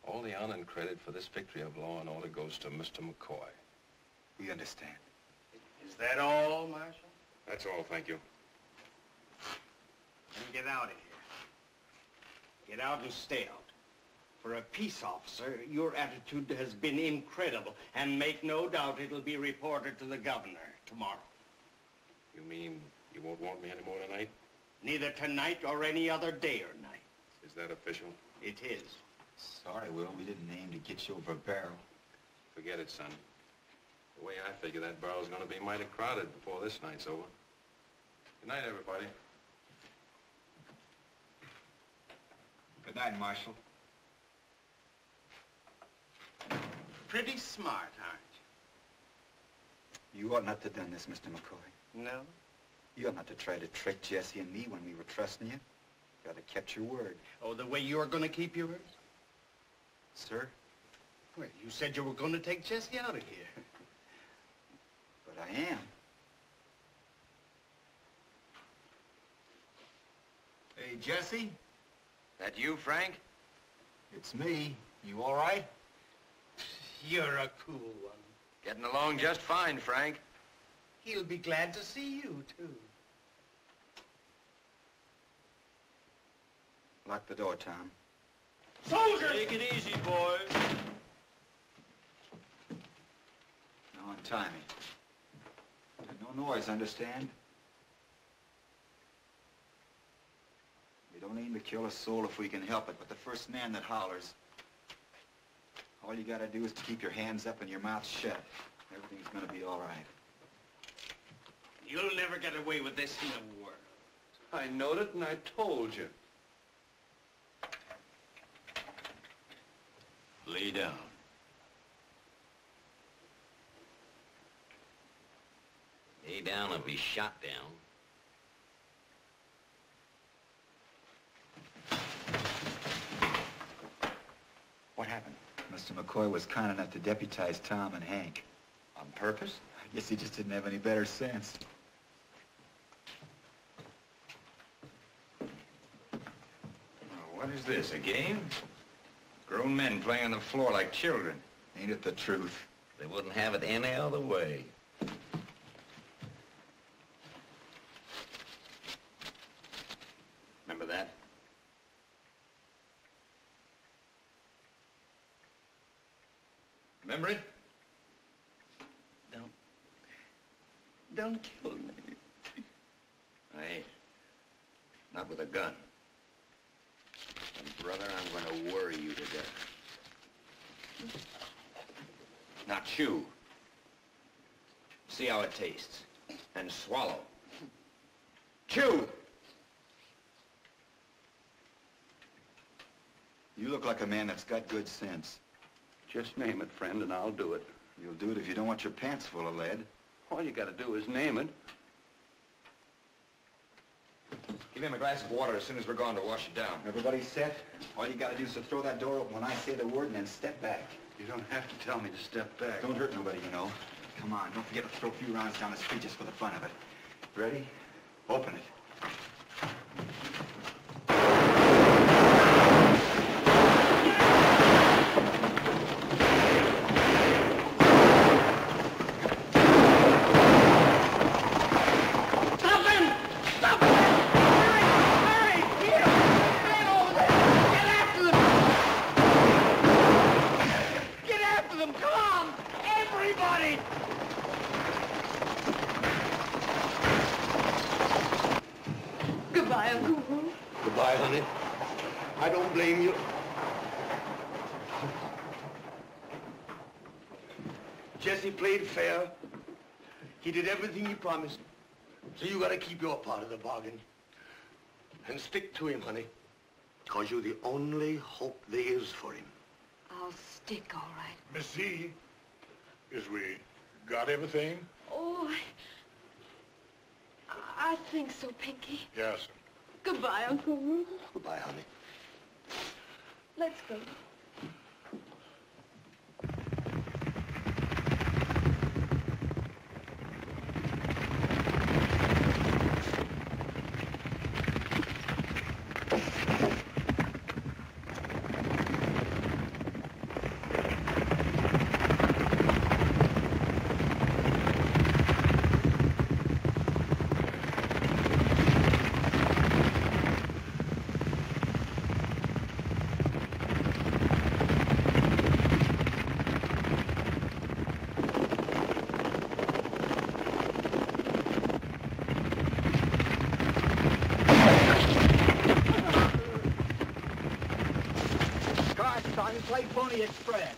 all the honor and credit for this victory of law and order goes to Mr. McCoy. We understand. Is that all, Marshal? That's all, thank you. Then get out of here. Get out and stay out. For a peace officer, your attitude has been incredible, and make no doubt it'll be reported to the governor tomorrow. You mean you won't want me anymore tonight? Neither tonight or any other day or night. Is that official? It is. Sorry, Will, we didn't aim to get you over a barrel. Forget it, son. The way I figure that barrel's gonna be mighty crowded before this night's over. Good night, everybody. Good night, Marshal. Pretty smart, aren't You ought not to have done this, Mr. McCoy. you? No? You ought not to try to trick Jesse and me when we were trusting you. You ought to kept your word. Oh, the way you're going to keep yours? Sir? Well, you said you were going to take Jesse out of here. But I am. Hey, Jesse? That you, Frank? It's me. You all right? You're a cool one. Getting along just fine, Frank. He'll be glad to see you, too. Lock the door, Tom. Soldiers! Take it easy, boys. Now untie me. And no noise, understand? We don't aim to kill a soul if we can help it, but the first man that hollers, all you gotta do is to keep your hands up and your mouth shut. Everything's gonna be all right. You'll never get away with this in the world. I knowed it and I told you. Lay down. Lay down and be shot down. What happened? Mr. McCoy was kind enough to deputize Tom and Hank. On purpose? I guess he just didn't have any better sense. What is this, a game? Grown men playing on the floor like children. Ain't it the truth? They wouldn't have it any other way. Remember that? Remember it? Don't kill me. I ain't. Not with a gun. And brother, I'm going to worry you to death. Now chew. See how it tastes. And swallow. Chew! You look like a man that's got good sense. Just name it, friend, and I'll do it. You'll do it if you don't want your pants full of lead. All you gotta do is name it. Give him a glass of water as soon as we're gone to wash it down. Everybody set? All you gotta do is to throw that door open when I say the word and then step back. You don't have to tell me to step back. Don't hurt nobody, you know. Come on, don't forget to throw a few rounds down the street just for the fun of it. Ready? Open it. Goodbye, honey. I don't blame you. Jesse played fair. He did everything he promised. So you gotta keep your part of the bargain. And stick to him, honey. Because you're the only hope there is for him. I'll stick, all right. Miss C, is we got everything? Oh, I think so, Pinky. Yes. Goodbye, Uncle Rube. Goodbye, honey. Let's go. Play Pony Express.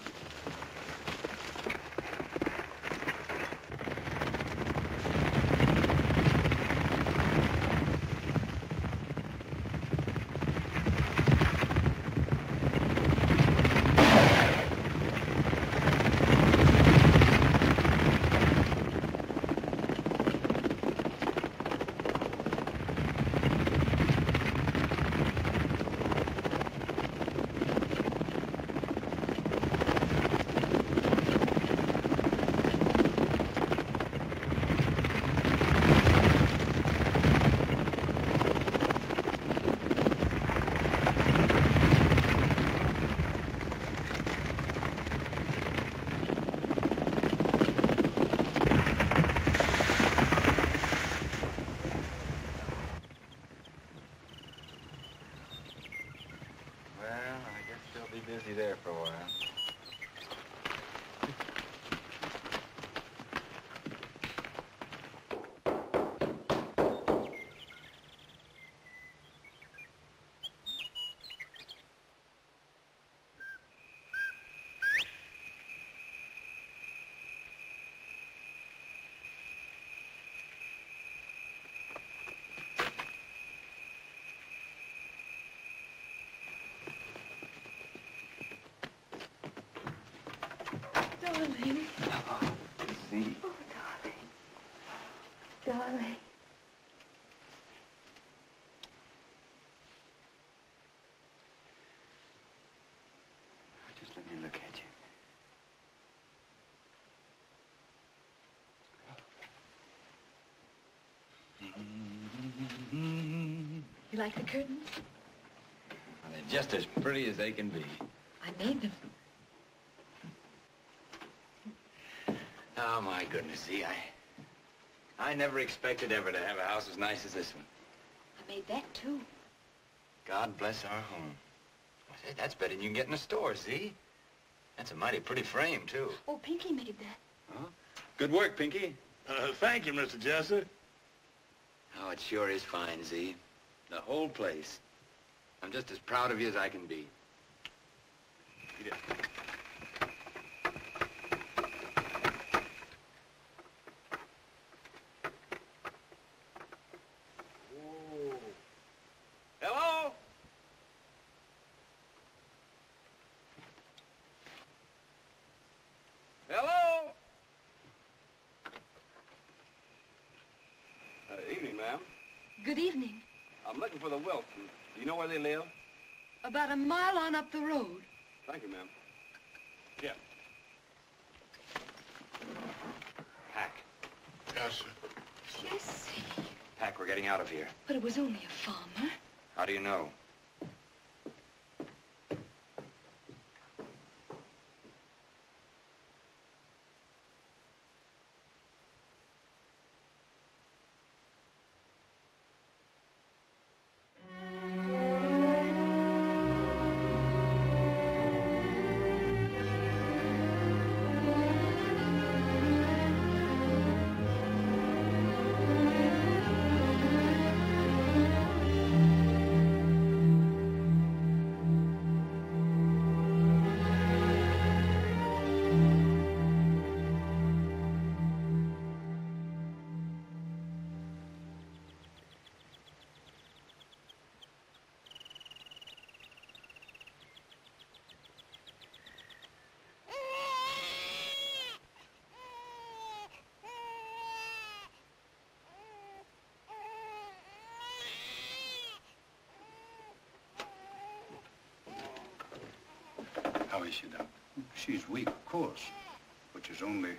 darling. See? Oh, darling. Darling. Just let me look at you. You like the curtains? Well, they're just as pretty as they can be. I made them. Oh, my goodness, see, I never expected ever to have a house as nice as this one. I made that, too. God bless our home. I say, that's better than you can get in a store, see? That's a mighty pretty frame, too. Oh, Pinky made that. Huh? Good work, Pinky. Thank you, Mr. Jesser. Oh, it sure is fine, Z. The whole place. I'm just as proud of you as I can be. Eat it. Hello? Hello? Evening, ma'am. Good evening. I'm looking for the Wilsons. Do you know where they live? About a mile on up the road. Thank you, ma'am. Yeah. Pack. Yes, sir. Jesse. Pack, we're getting out of here. But it was only a farmer. How do you know? How is she, Doc? She's weak, of course, but she's only...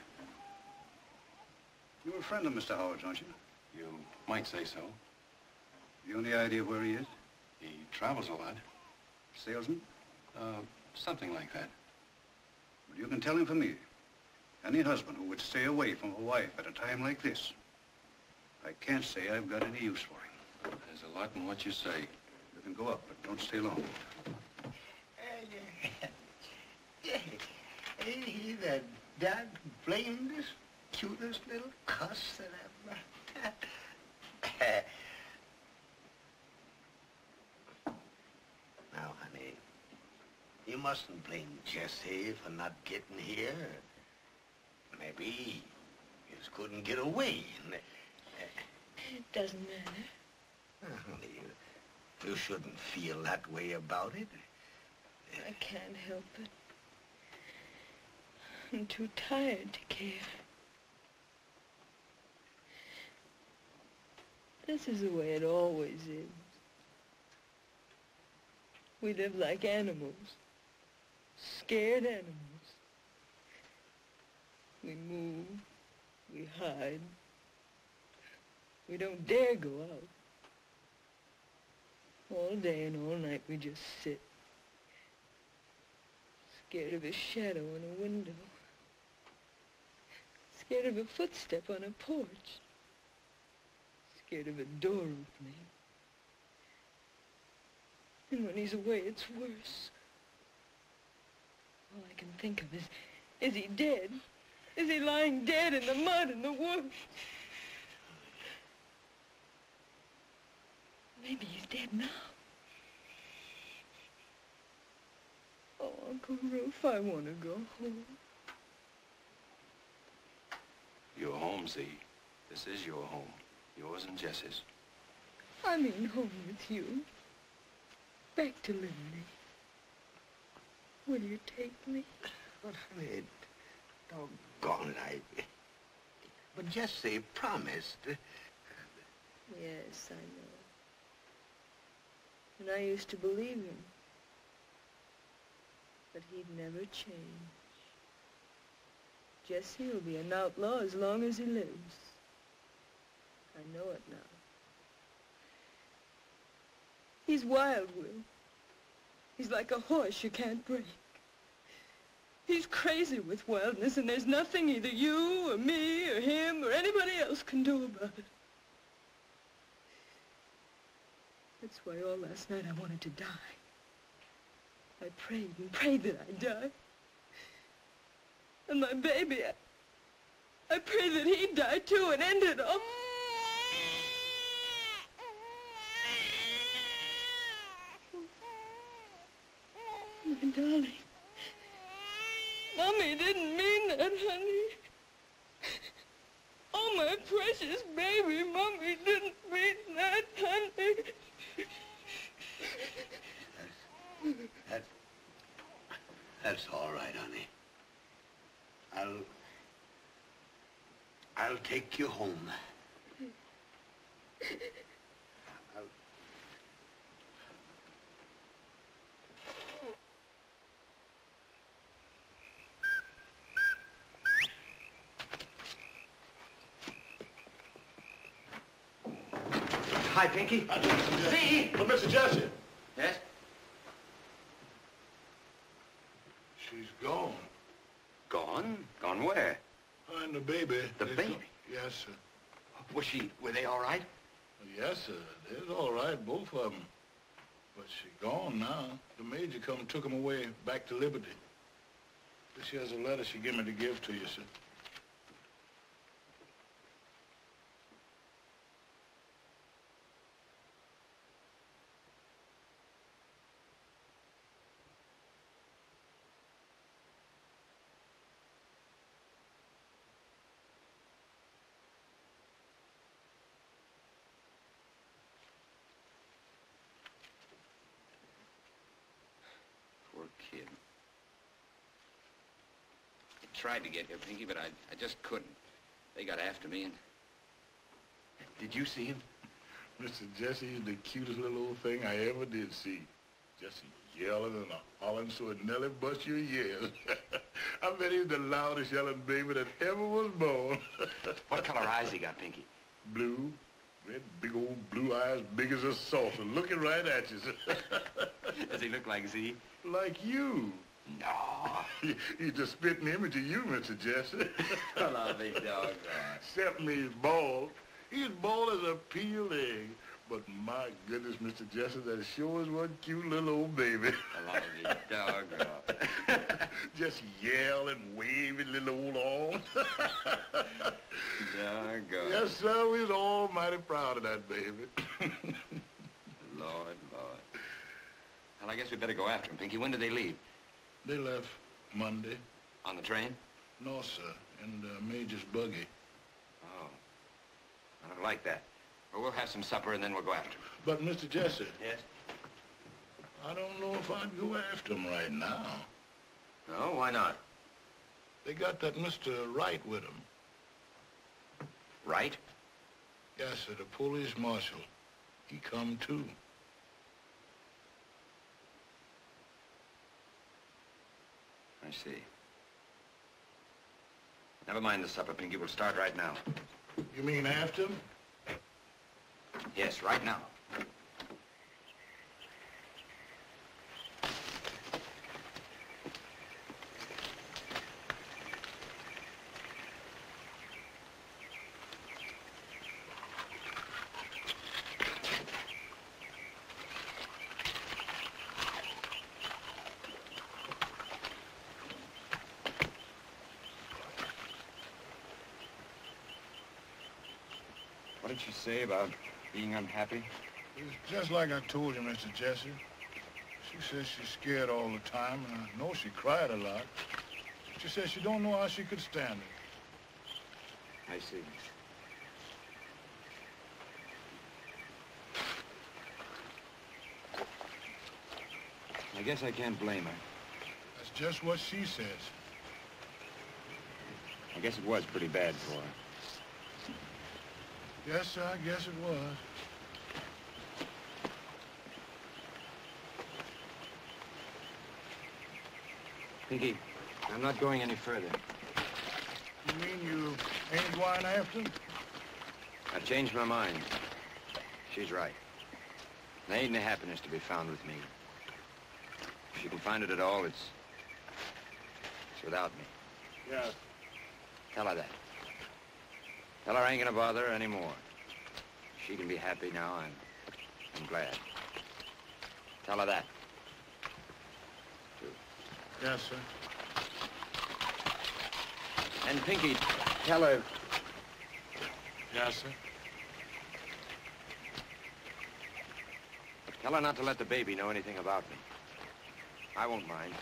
You're a friend of Mr. Howard's, aren't you? You might say so. You any idea where he is? He travels a lot. Salesman? Something like that. Well, you can tell him for me. Any husband who would stay away from a wife at a time like this, I can't say I've got any use for him. There's a lot in what you say. You can go up, but don't stay long. Ain't he the blamed cutest little cuss that ever... Now, honey, you mustn't blame Jesse for not getting here. Maybe he just couldn't get away. It doesn't matter. Honey, you shouldn't feel that way about it. I can't help it. I'm too tired to care. This is the way it always is. We live like animals. Scared animals. We move. We hide. We don't dare go out. All day and all night we just sit. Scared of a shadow on a window. Scared of a footstep on a porch. Scared of a door opening. And when he's away, it's worse. All I can think of is he dead? Is he lying dead in the mud in the woods? Maybe he's dead now. Oh, Uncle Rufe, I want to go home. Your home, Z. This is your home. Yours and Jesse's. I mean home with you. Back to Lindy. Will you take me? But, honey, Doggone it, But Jesse promised. Yes, I know. And I used to believe him. But he'd never change. Jesse will be an outlaw as long as he lives. I know it now. He's wild, Will. He's like a horse you can't break. He's crazy with wildness, and there's nothing either you or me or him or anybody else can do about it. That's why all last night I wanted to die. I prayed and prayed that I'd die. And my baby, I prayed that he'd die too and end it all. My darling. Mommy didn't mean that, honey. Oh, my precious baby, Mommy didn't mean that, honey. That's all right, honey. I'll take you home. Hi, Pinky. See? But Mr. Jesse. Yes? She's gone. Gone? Gone where? And the baby. The baby? Yes, sir. Were they all right? Yes, sir. They're all right, both of them. But she gone now. The major come and took them away back to Liberty. This here's a letter she gave me to give to you, sir. Poor kid. I tried to get here, Pinky, but I just couldn't. They got after me and... Did you see him? Mr. Jesse is the cutest little old thing I ever did see. Jesse yelling and hollering so it nearly bust your ears. I bet he's the loudest yelling baby that ever was born. What color eyes he got, Pinky? Blue. Red, big old blue eyes, big as a saucer, looking right at you. Does he look like Z? Like you. No. He's the spitting image of you, Mr. Jesse. Come on, big dog. Except he's bald. He's bald as a peeled egg. But my goodness, Mr. Jesse, that sure is one cute little old baby. I love you, dog. Just yell and wave his little old arms. Doggone. Yes, sir, we're almighty proud of that baby. Lord. Well, I guess we better go after him, Pinky. When did they leave? They left Monday. On the train? No, sir, in the Major's buggy. Oh. I don't like that. Well, we'll have some supper and then we'll go after him. But, Mr. Jesse. Yes? I don't know if I'd go after him right now. No, why not? They got that Mr. Wright with them. Wright? Yes, sir, the police marshal. He come too. I see. Never mind the supper, Pinky. We'll start right now. You mean after him? Yes, right now. What did she say about being unhappy? It's just like I told you, Mr. Jesse. She says she's scared all the time, and I know she cried a lot. She says she don't know how she could stand it. I see. I guess I can't blame her. That's just what she says. I guess it was pretty bad for her. Yes, sir, I guess it was. Pinky, I'm not going any further. You mean you ain't going after him? I've changed my mind. She's right. There ain't any happiness to be found with me. If she can find it at all, it's without me. Yeah. Tell her that. Tell her I ain't gonna bother her anymore. She can be happy now, I'm glad. Tell her that. Yes, sir. And Pinky, tell her... Yes, sir. Tell her not to let the baby know anything about me. I won't mind.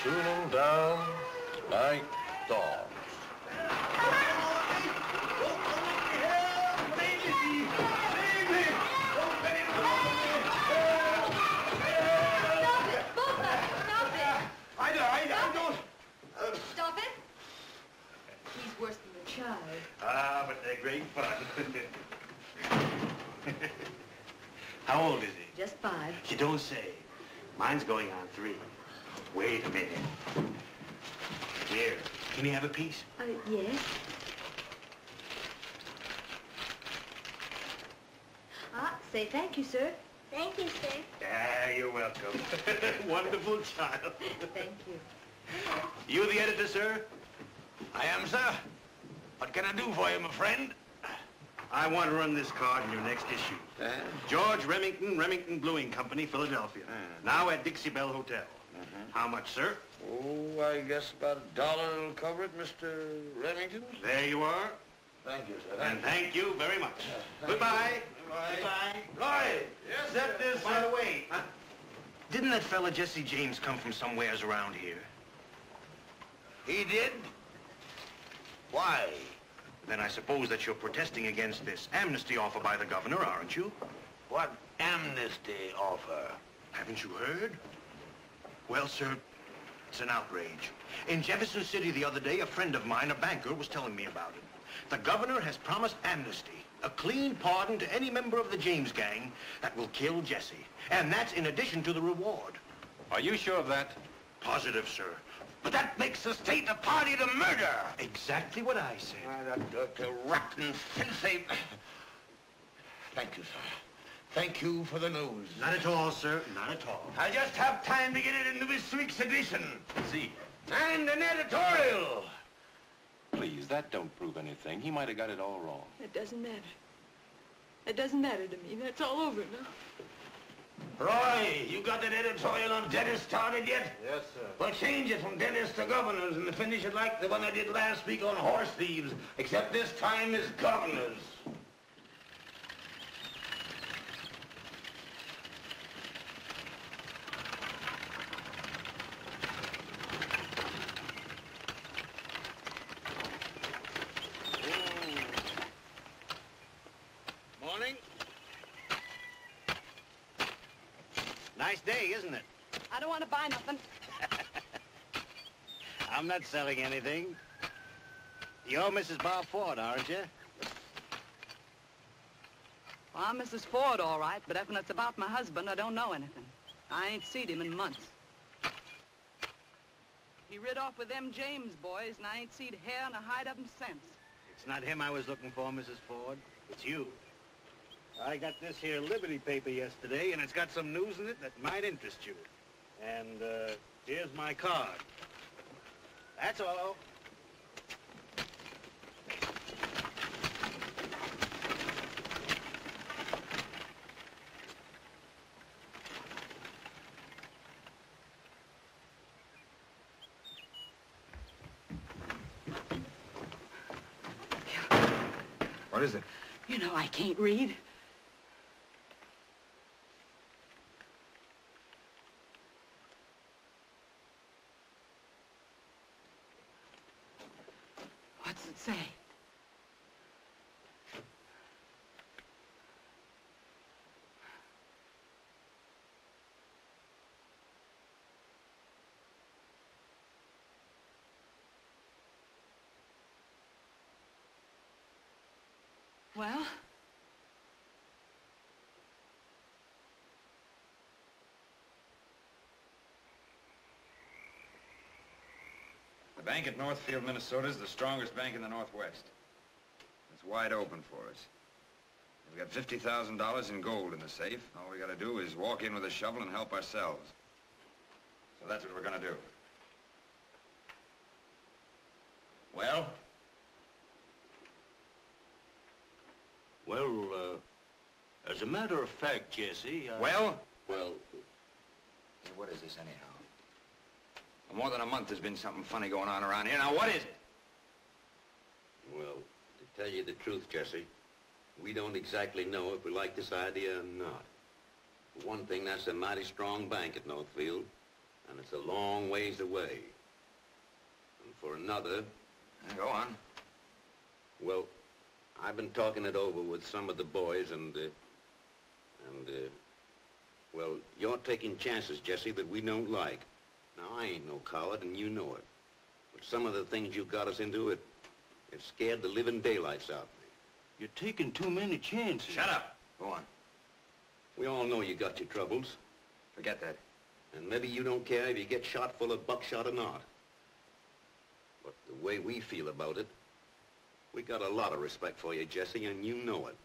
Shooting down like dogs. Stop it. He's worse than a child. Ah, but they're great fun. How old is he? Just 5. You don't say. Mine's going on 3. Wait a minute. Here, can you have a piece? Yes. Say thank you, sir. Thank you, sir. Ah, you're welcome. Wonderful child. Thank you. You the editor, sir? I am, sir. What can I do for you, my friend? I want to run this card in your next issue. George Remington Bluing Company, Philadelphia. Now at Dixie Bell Hotel. How much, sir? Oh, I guess about $1 will cover it, Mr. Remington. There you are. Thank you, sir. And thank you very much. Goodbye. Goodbye. Lloyd. Yes, set this. By the way, didn't that fella Jesse James come from somewheres around here? He did? Why? Then I suppose that you're protesting against this amnesty offer by the governor, aren't you? What amnesty offer? Haven't you heard? Well, sir, it's an outrage. In Jefferson City the other day, a friend of mine, a banker, was telling me about it. The governor has promised amnesty, a clean pardon to any member of the James gang that will kill Jesse. And that's in addition to the reward. Are you sure of that? Positive, sir. But that makes the state a party to murder. Exactly what I said. That dirty, rotten, filthy... Thank you, sir. Thank you for the news. Not at all, sir. Not at all. I just have time to get it into this week's edition. See. And an editorial. Please, that don't prove anything. He might have got it all wrong. It doesn't matter. It doesn't matter to me. That's all over now. Roy, you got that editorial on Dennis started yet? Yes, sir. Well, change it from Dennis to governors and finish it like the one I did last week on horse thieves, except this time is governors. Morning. Nice day, isn't it? I don't want to buy nothing. I'm not selling anything. You're Mrs. Bob Ford, aren't you? Well, I'm Mrs. Ford, all right, but if it's about my husband, I don't know anything. I ain't seen him in months. He rid off with them James boys, and I ain't seen hair and a hide of him since. It's not him I was looking for, Mrs. Ford. It's you. I got this here Liberty paper yesterday, and it's got some news in it that might interest you. And, here's my card. That's all. What is it? You know I can't read. What's it say? Well? The bank at Northfield, Minnesota is the strongest bank in the Northwest. It's wide open for us. We've got $50,000 in gold in the safe. All we gotta do is walk in with a shovel and help ourselves. So that's what we're gonna do. Well? Well, as a matter of fact, Jesse, Well? Well, Hey, what is this anyhow? For more than a month there's been something funny going on around here. Now what is it? well, to tell you the truth, Jesse, we don't exactly know if we like this idea or not. For one thing, that's a mighty strong bank at Northfield, and it's a long ways away. And for another... Go on. Well, I've been talking it over with some of the boys, well, you're taking chances, Jesse, that we don't like. Now, I ain't no coward, and you know it. But some of the things you got us into, it scared the living daylights out of me. You're taking too many chances. Shut up. Go on. We all know you got your troubles. Forget that. And maybe you don't care if you get shot full of buckshot or not. But the way we feel about it, we got a lot of respect for you, Jesse, and you know it.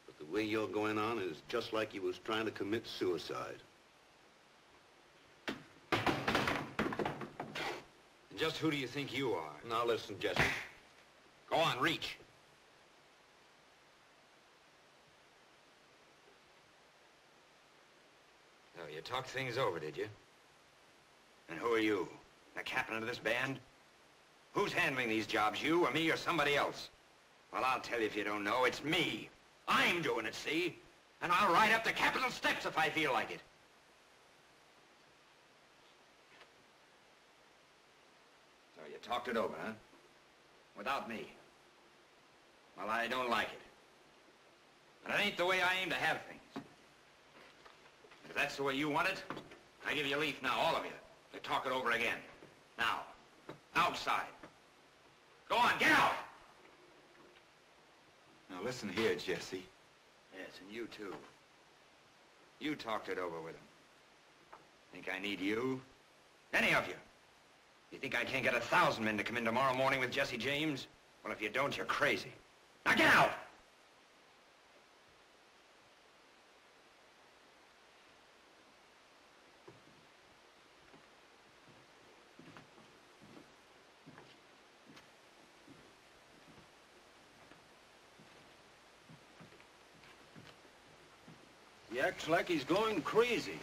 But the way you're going on is just like you was trying to commit suicide. And just who do you think you are? Now listen, Jesse. Go on, reach. So you talked things over, did you? And who are you? The captain of this band? Who's handling these jobs, you or me or somebody else? Well, I'll tell you if you don't know, it's me. I'm doing it, see? And I'll ride up the Capitol steps if I feel like it. So you talked it over, huh? Without me. Well, I don't like it. But it ain't the way I aim to have things. If that's the way you want it, I give you leave now, all of you, to talk it over again. Now, outside. Go on, get out! Now listen here, Jesse. Yes, and you too. You talked it over with him. Think I need you? Any of you? You think I can't get 1,000 men to come in tomorrow morning with Jesse James? Well, if you don't, you're crazy. Now get out! He acts like he's going crazy.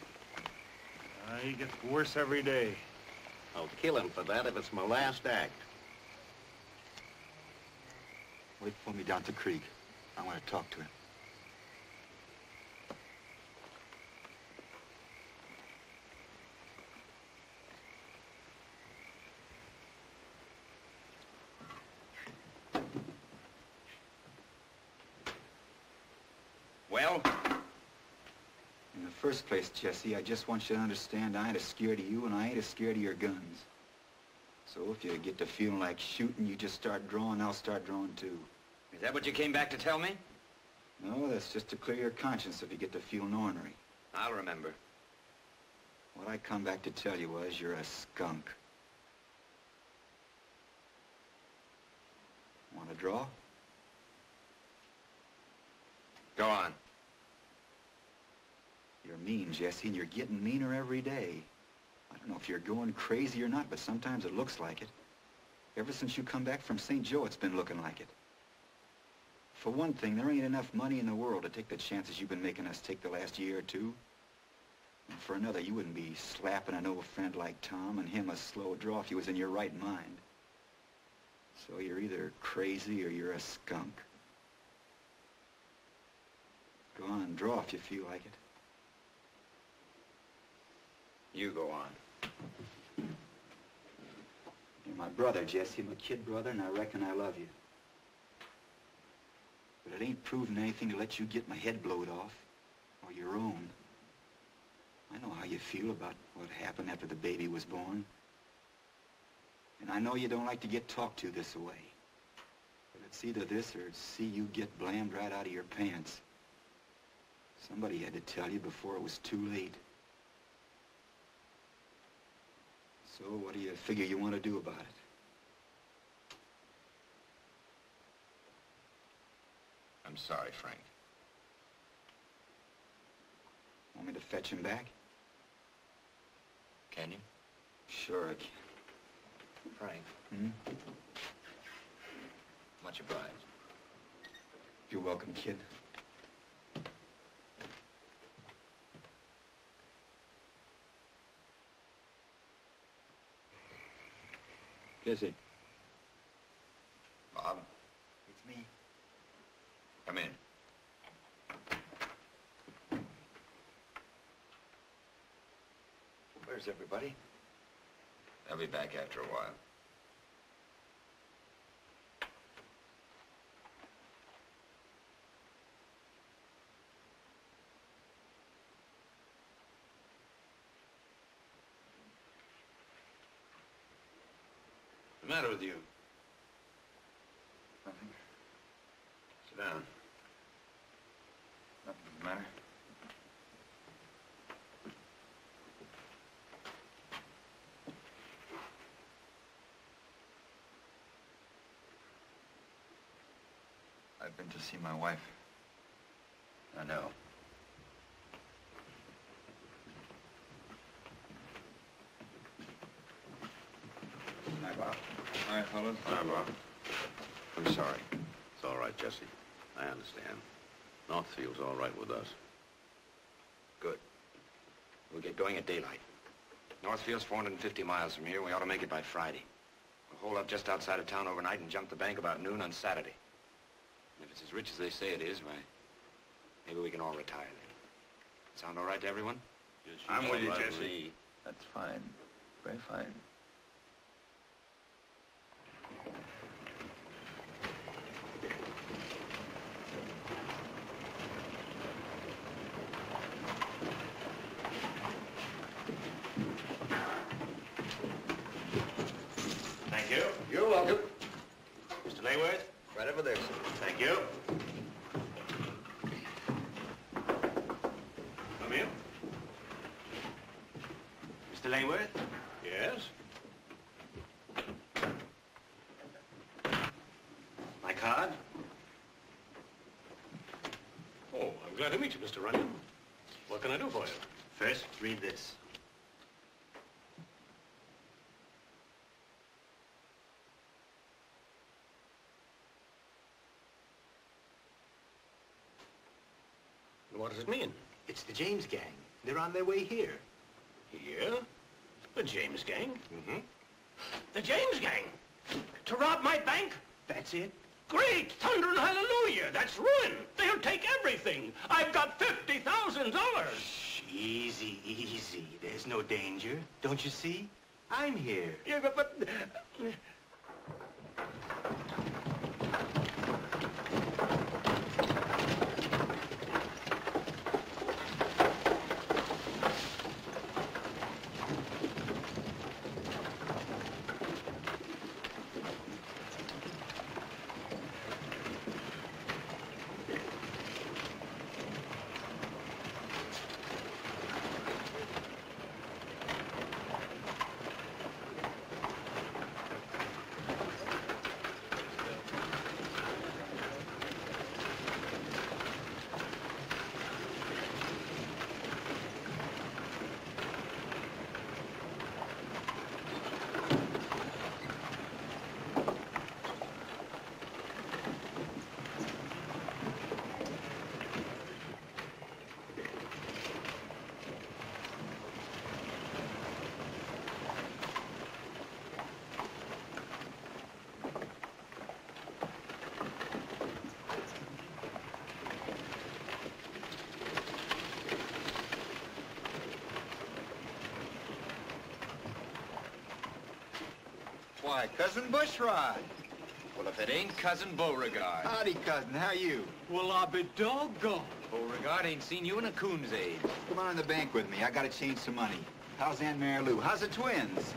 He gets worse every day. I'll kill him for that if it's my last act. Wait for me down at the creek. I want to talk to him. Well? In the first place, Jesse, I just want you to understand I ain't as scared of you and I ain't as scared of your guns. So if you get to feeling like shooting, you just start drawing, I'll start drawing too. Is that what you came back to tell me? No, that's just to clear your conscience if you get to feeling ornery. I'll remember. What I come back to tell you was you're a skunk. Want to draw? Go on. You're mean, Jesse, and you're getting meaner every day. I don't know if you're going crazy or not, but sometimes it looks like it. Ever since you come back from St. Joe, it's been looking like it. For one thing, there ain't enough money in the world to take the chances you've been making us take the last year or two. And for another, you wouldn't be slapping an old friend like Tom and him a slow draw if you was in your right mind. So you're either crazy or you're a skunk. Go on, draw if you feel like it. You go on. You're my brother, Jesse, my kid brother, and I reckon I love you. But it ain't proving anything to let you get my head blowed off, or your own. I know how you feel about what happened after the baby was born. And I know you don't like to get talked to this way. But it's either this or see you get blammed right out of your pants. Somebody had to tell you before it was too late. So what do you figure you want to do about it? I'm sorry, Frank. Want me to fetch him back? Can you? Sure I can. Frank. Hmm? Much obliged. You're welcome, kid. Jesse. Bob. It's me. Come in. Where's everybody? They'll be back after a while. What's the matter with you? Nothing. Sit down. Nothing's the matter. I've been to see my wife. I know. Hi, Bob. Hi, fellas. Hi, Bob. I'm sorry. It's all right, Jesse. I understand. Northfield's all right with us. Good. We'll get going at daylight. Northfield's 450 miles from here. We ought to make it by Friday. We'll hold up just outside of town overnight and jump the bank about noon on Saturday. And if it's as rich as they say it is, why, maybe we can all retire then. Sound all right to everyone? I'm with you, Jesse. That's fine. Very fine. Thank you. You're welcome. Mr. Layworth? Right over there, sir. Thank you. Come in. Mr. Layworth? Yes? My card? Oh, I'm glad to meet you, Mr. Runyon. What can I do for you? First, read this. What does it mean? It's the James gang. They're on their way here. Here? The James gang? Mm-hmm. The James gang? To rob my bank? That's it. Great thunder and hallelujah! That's ruin! They'll take everything! I've got $50,000! Easy, easy. There's no danger. Don't you see? I'm here. Yeah, but... Why, Cousin Bushrod. Well, if it ain't Cousin Beauregard. Howdy, cousin. How you? Well, I'll be doggone. Beauregard ain't seen you in a coon's age. Come on in the bank with me. I gotta change some money. How's Aunt Mary Lou? How's the twins?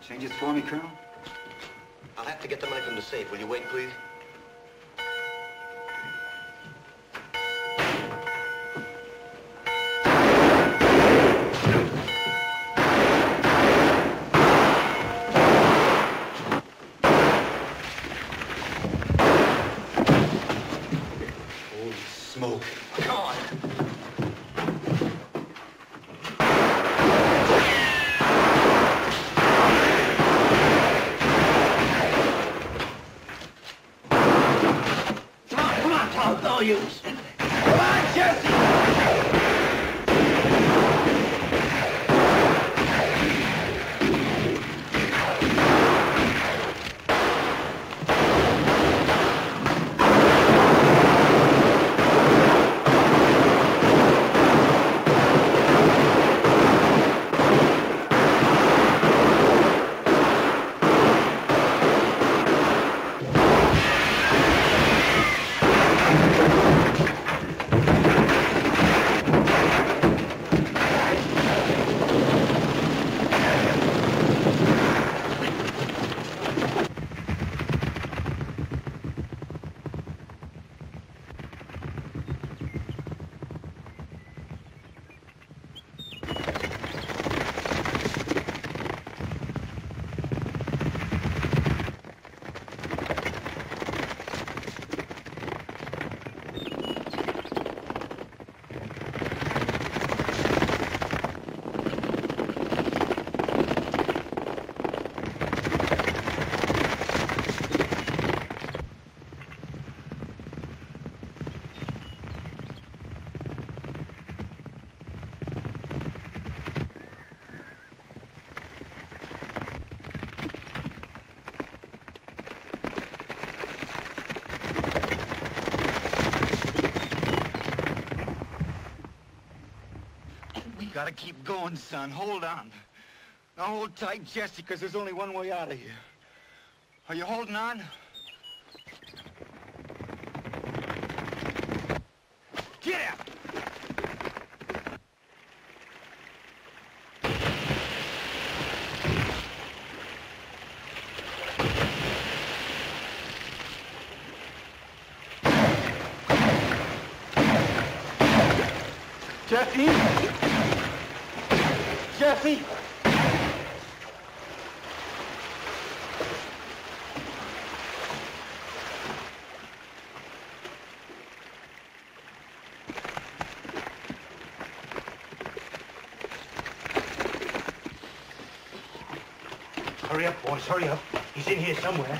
Change this for me, Colonel? I'll have to get the money from the safe. Will you wait, please? Holy smoke. Come on. No use. Come on, Jesse! Gotta keep going, son. Hold on. Now hold tight, Jesse, because there's only one way out of here. Are you holding on? Get out! Jesse! Jesse! Hurry up, boys, hurry up. He's in here somewhere.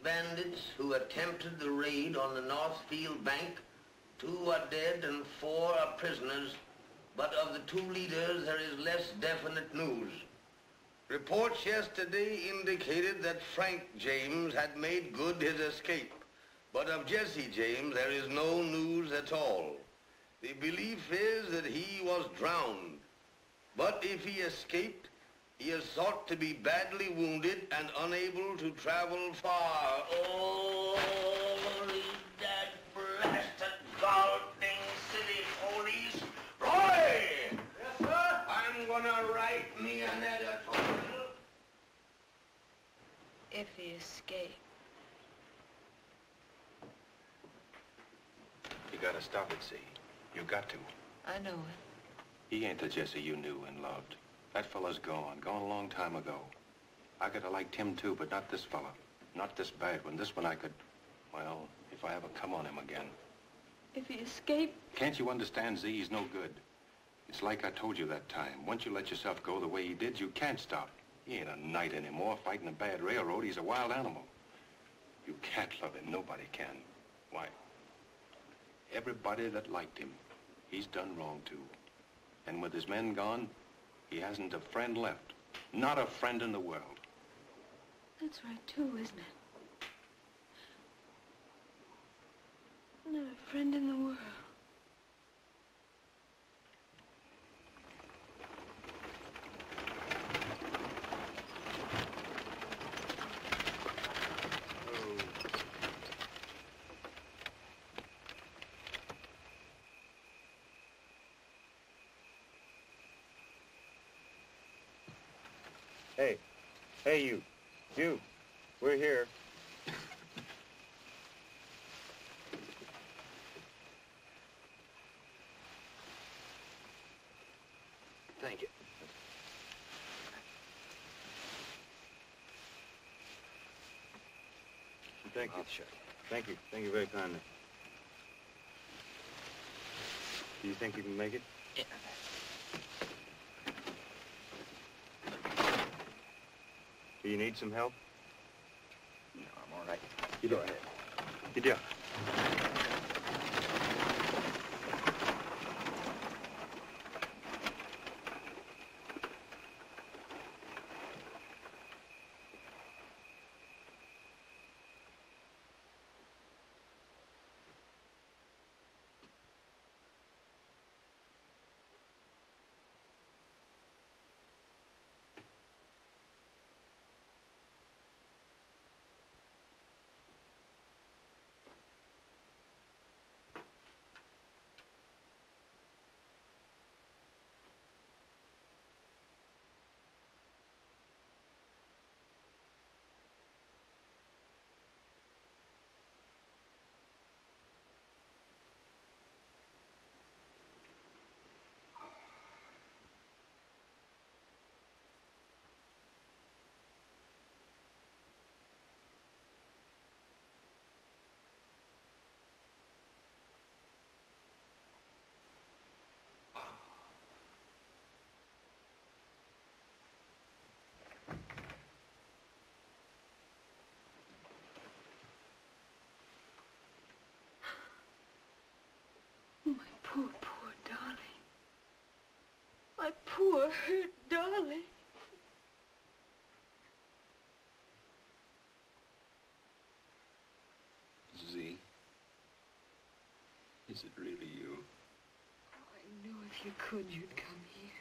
bandits who attempted the raid on the Northfield Bank. 2 are dead and 4 are prisoners, but of the 2 leaders there is less definite news. Reports yesterday indicated that Frank James had made good his escape, but of Jesse James there is no news at all. The belief is that he was drowned, but if he escaped, he is thought to be badly wounded and unable to travel far. Oh, that blasted golfing city police. Roy! Yes, sir? I'm gonna write me an editorial. If he escaped. You gotta stop it, see? You got to. I know it. He ain't the Jesse you knew and loved. That fella's gone a long time ago. I could have liked him too, but not this fella. Not this bad one. This one I could, well, if I ever come on him again. If he escaped? Can't you understand, Z? He's no good. It's like I told you that time. Once you let yourself go the way he did, you can't stop. He ain't a knight anymore fighting a bad railroad. He's a wild animal. You can't love him. Nobody can. Why? Everybody that liked him, he's done wrong to. And with his men gone, he hasn't a friend left. Not a friend in the world. That's right, too, isn't it? Not a friend in the world. Hey, you. You. We're here. Thank you. Thank you. Thank you. Thank you very kindly. Do you think you can make it? Yeah. Do you need some help? No, I'm all right. You go ahead. You do. Poor, poor darling. My poor, hurt darling. Z, is it really you? Oh, I knew if you could, you'd come here.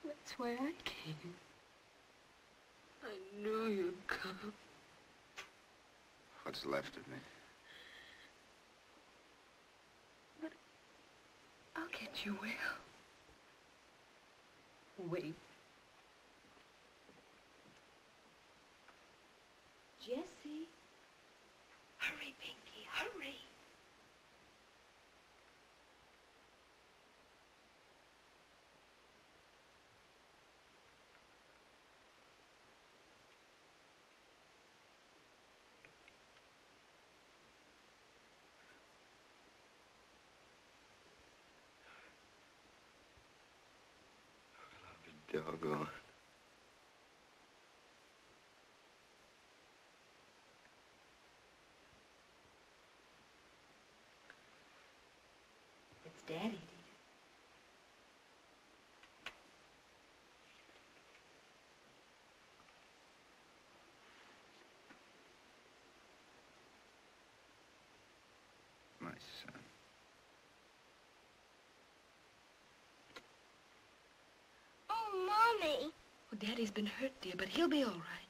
That's why I came. I knew you'd come. What's left of me? I'll get you well. Wait. Jesse. Hurry, Pinky, hurry. Doggone. son. Oh, Mommy. Well, Daddy's been hurt, dear, but he'll be all right.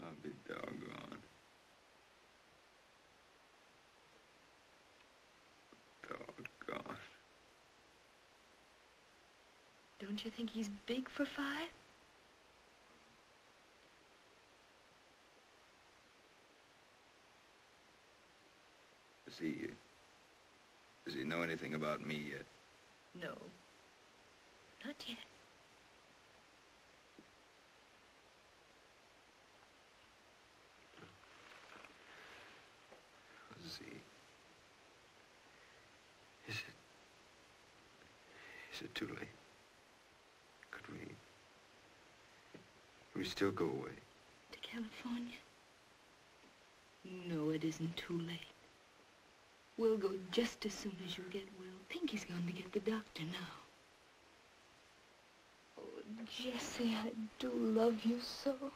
I'll be doggone. Doggone. Don't you think he's big for 5? Does he know anything about me yet? No. Not yet. Let's see. Is it too late? Could we still go away? To California? No, it isn't too late. We'll go just as soon as you get well. Pinky's going to get the doctor now. Oh, Jesse, I do love you so.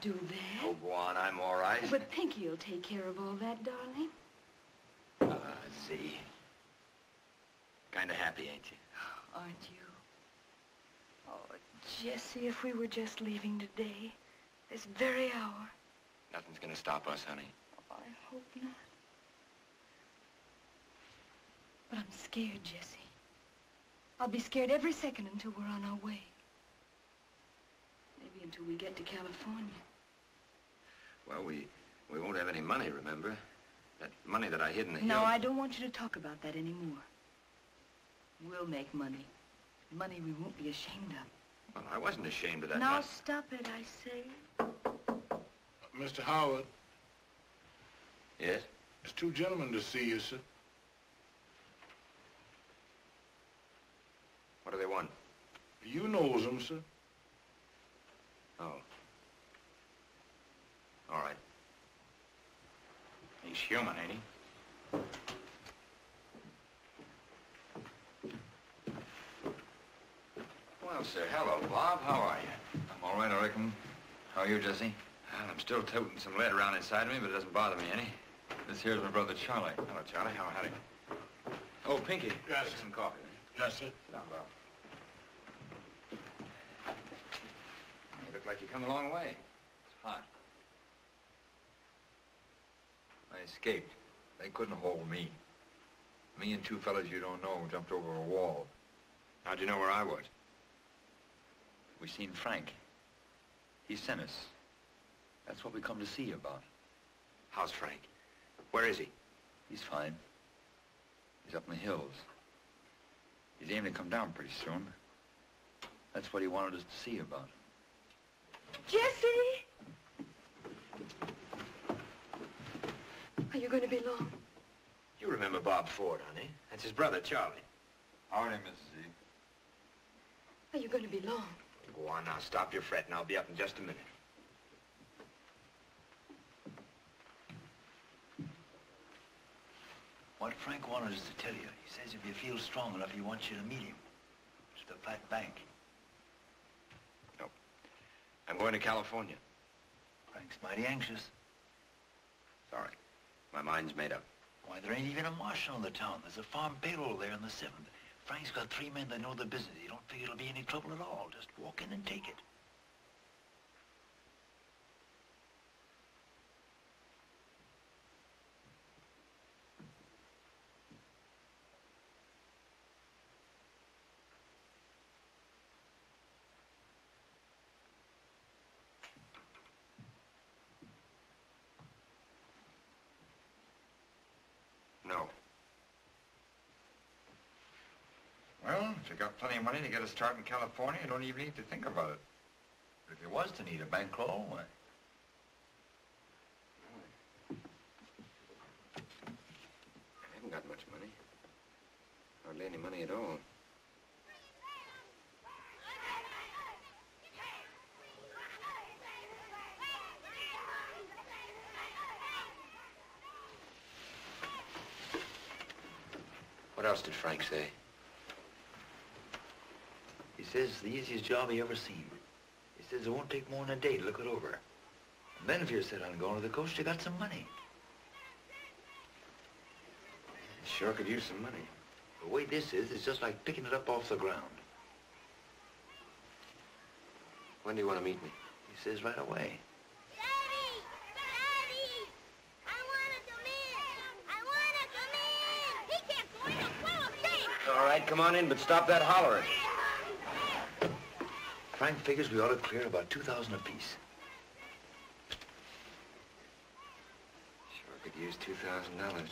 Do that. Oh, go on, I'm all right. But Pinky'll take care of all that, darling. Let's see. Kind of happy, ain't you? Aren't you? Oh, Jesse, if we were just leaving today, this very hour. Nothing's gonna stop us, honey. Oh, I hope not. But I'm scared, Jesse. I'll be scared every second until we're on our way. Maybe until we get to California. Well, we won't have any money, remember? That money that I hid in the No, hill. I don't want you to talk about that anymore. We'll make money. Money we won't be ashamed of. Well, I wasn't ashamed of that Now money. stop it, I say. Mr. Howard. Yes? There's 2 gentlemen to see you, sir. What do they want? You knows them, sir. Oh. All right. He's human, ain't he? Well, sir, hello, Bob. How are you? I'm all right, I reckon. How are you, Jesse? Well, I'm still toting some lead around inside of me, but it doesn't bother me any. This here's my brother Charlie. Hello, Charlie. How howdy? Oh, Pinky. Yes, Take some coffee. Yes, sir. Sit down, Bob. You look like you come a long way. It's hot. I escaped. They couldn't hold me. Me and 2 fellas you don't know jumped over a wall. How'd you know where I was? We seen Frank. He sent us. That's what we come to see you about. How's Frank? Where is he? He's fine. He's up in the hills. He's aiming to come down pretty soon. That's what he wanted us to see you about. Jesse! Are you going to be long? You remember Bob Ford, honey. That's his brother, Charlie. Howdy, Mrs. E. Are you going to be long? Go on now. Stop your fretting. I'll be up in just a minute. What Frank wanted us to tell you. He says if you feel strong enough, he wants you to meet him. It's the Fat Bank. No. I'm going to California. Frank's mighty anxious. Sorry. My mind's made up. Why, there ain't even a marshal in the town. There's a farm payroll there in the 7th. Frank's got 3 men that know the business. You don't figure it'll be any trouble at all. Just walk in and take it. No. Well, if you got plenty of money to get a start in California, you don't even need to think about it. But if you was to need a bankroll, why? I haven't got much money. Hardly any money at all. What else did Frank say? He says the easiest job he ever seen. He says it won't take more than a day to look it over. And then if you're set on going to the coast, you got some money. Sure could use some money. The way this is, it's just like picking it up off the ground. When do you want to meet me? He says right away. All right, come on in, but stop that hollering. Frank figures we ought to clear about $2,000 apiece. Sure could use $2,000.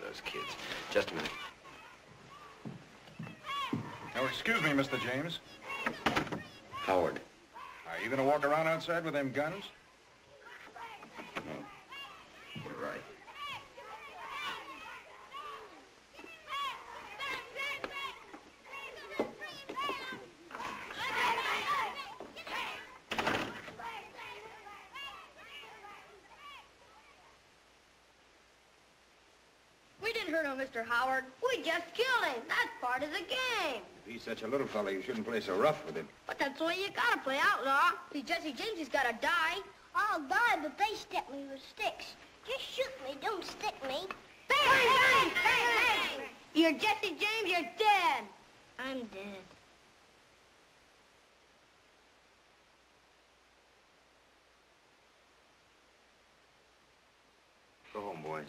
Those kids. Just a minute. Now, excuse me, Mr. James. Howard. Are you going to walk around outside with them guns? No. You're right. We didn't hurt him, Mr. Howard. We just killed him. That's part of the game. If he's such a little fella, you shouldn't play so rough with him. But that's the way you gotta play outlaw. See, Jesse James, he's gotta die. I'll die, but they stick me with sticks. Just shoot me, don't stick me. Bang, bang, bang, bang! You're Jesse James, you're dead. I'm dead. Go home, boys.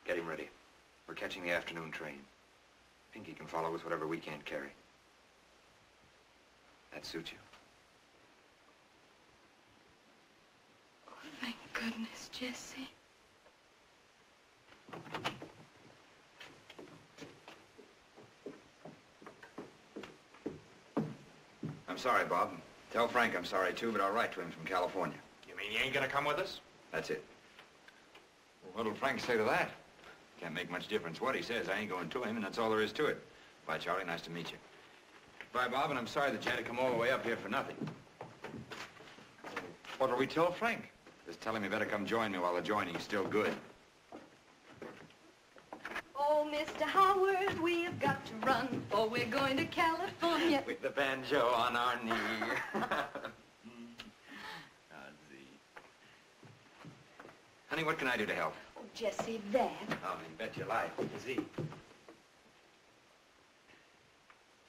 Get him ready. We're catching the afternoon train. Pinky can follow with whatever we can't carry. That suits you? Oh, thank goodness, Jesse. I'm sorry, Bob. Tell Frank I'm sorry, too, but I'll write to him from California. You mean you ain't going to come with us? That's it. Well, what'll Frank say to that? Can't make much difference what he says. I ain't going to him, and that's all there is to it. Bye, Charlie. Nice to meet you. Bye, Bob, and I'm sorry that you had to come all the way up here for nothing. What'll we tell Frank? Just tell him he better come join me while the joining's still good. Oh, Mr. Howard, we've got to run, for we're going to California. With the banjo on our knee. Honey, what can I do to help? Oh, Jesse, that. Oh, you bet your life. Is he?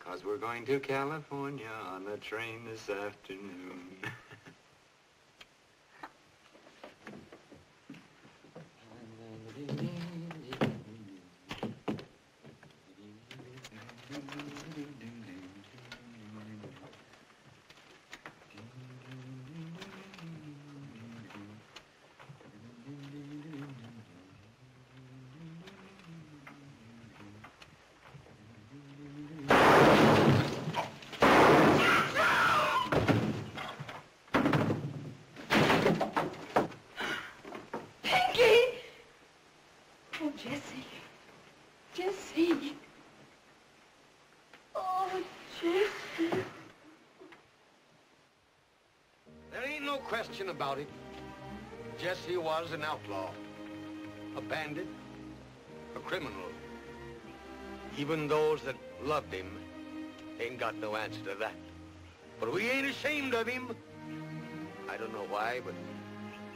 'Cause we're going to California on the train this afternoon. Jesse. Oh, Jesse. There ain't no question about it. Jesse was an outlaw, a bandit, a criminal. Even those that loved him ain't got no answer to that. But we ain't ashamed of him. I don't know why, but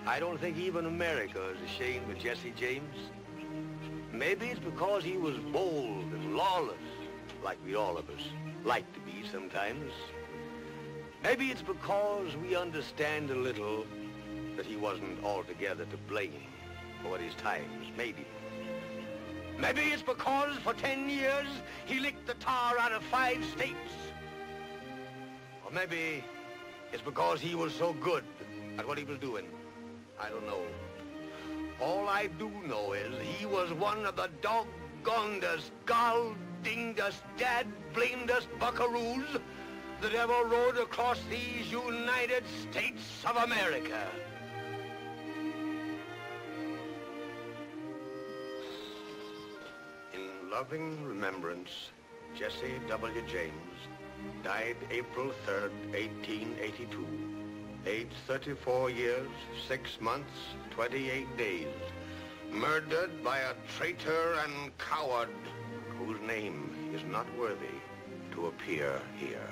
I don't think even America is ashamed of Jesse James. Maybe it's because he was bold and lawless, like we all of us like to be sometimes. Maybe it's because we understand a little that he wasn't altogether to blame. for his times, maybe. Maybe it's because for 10 years he licked the tar out of 5 states. Or maybe it's because he was so good at what he was doing. I don't know. All I do know is he was one of the doggonedest, gall-dingedest, dad-blamedest buckaroos that ever rode across these United States of America. In loving remembrance, Jesse W. James died April 3rd, 1882, aged 34 years, 6 months, 28 days, murdered by a traitor and coward whose name is not worthy to appear here.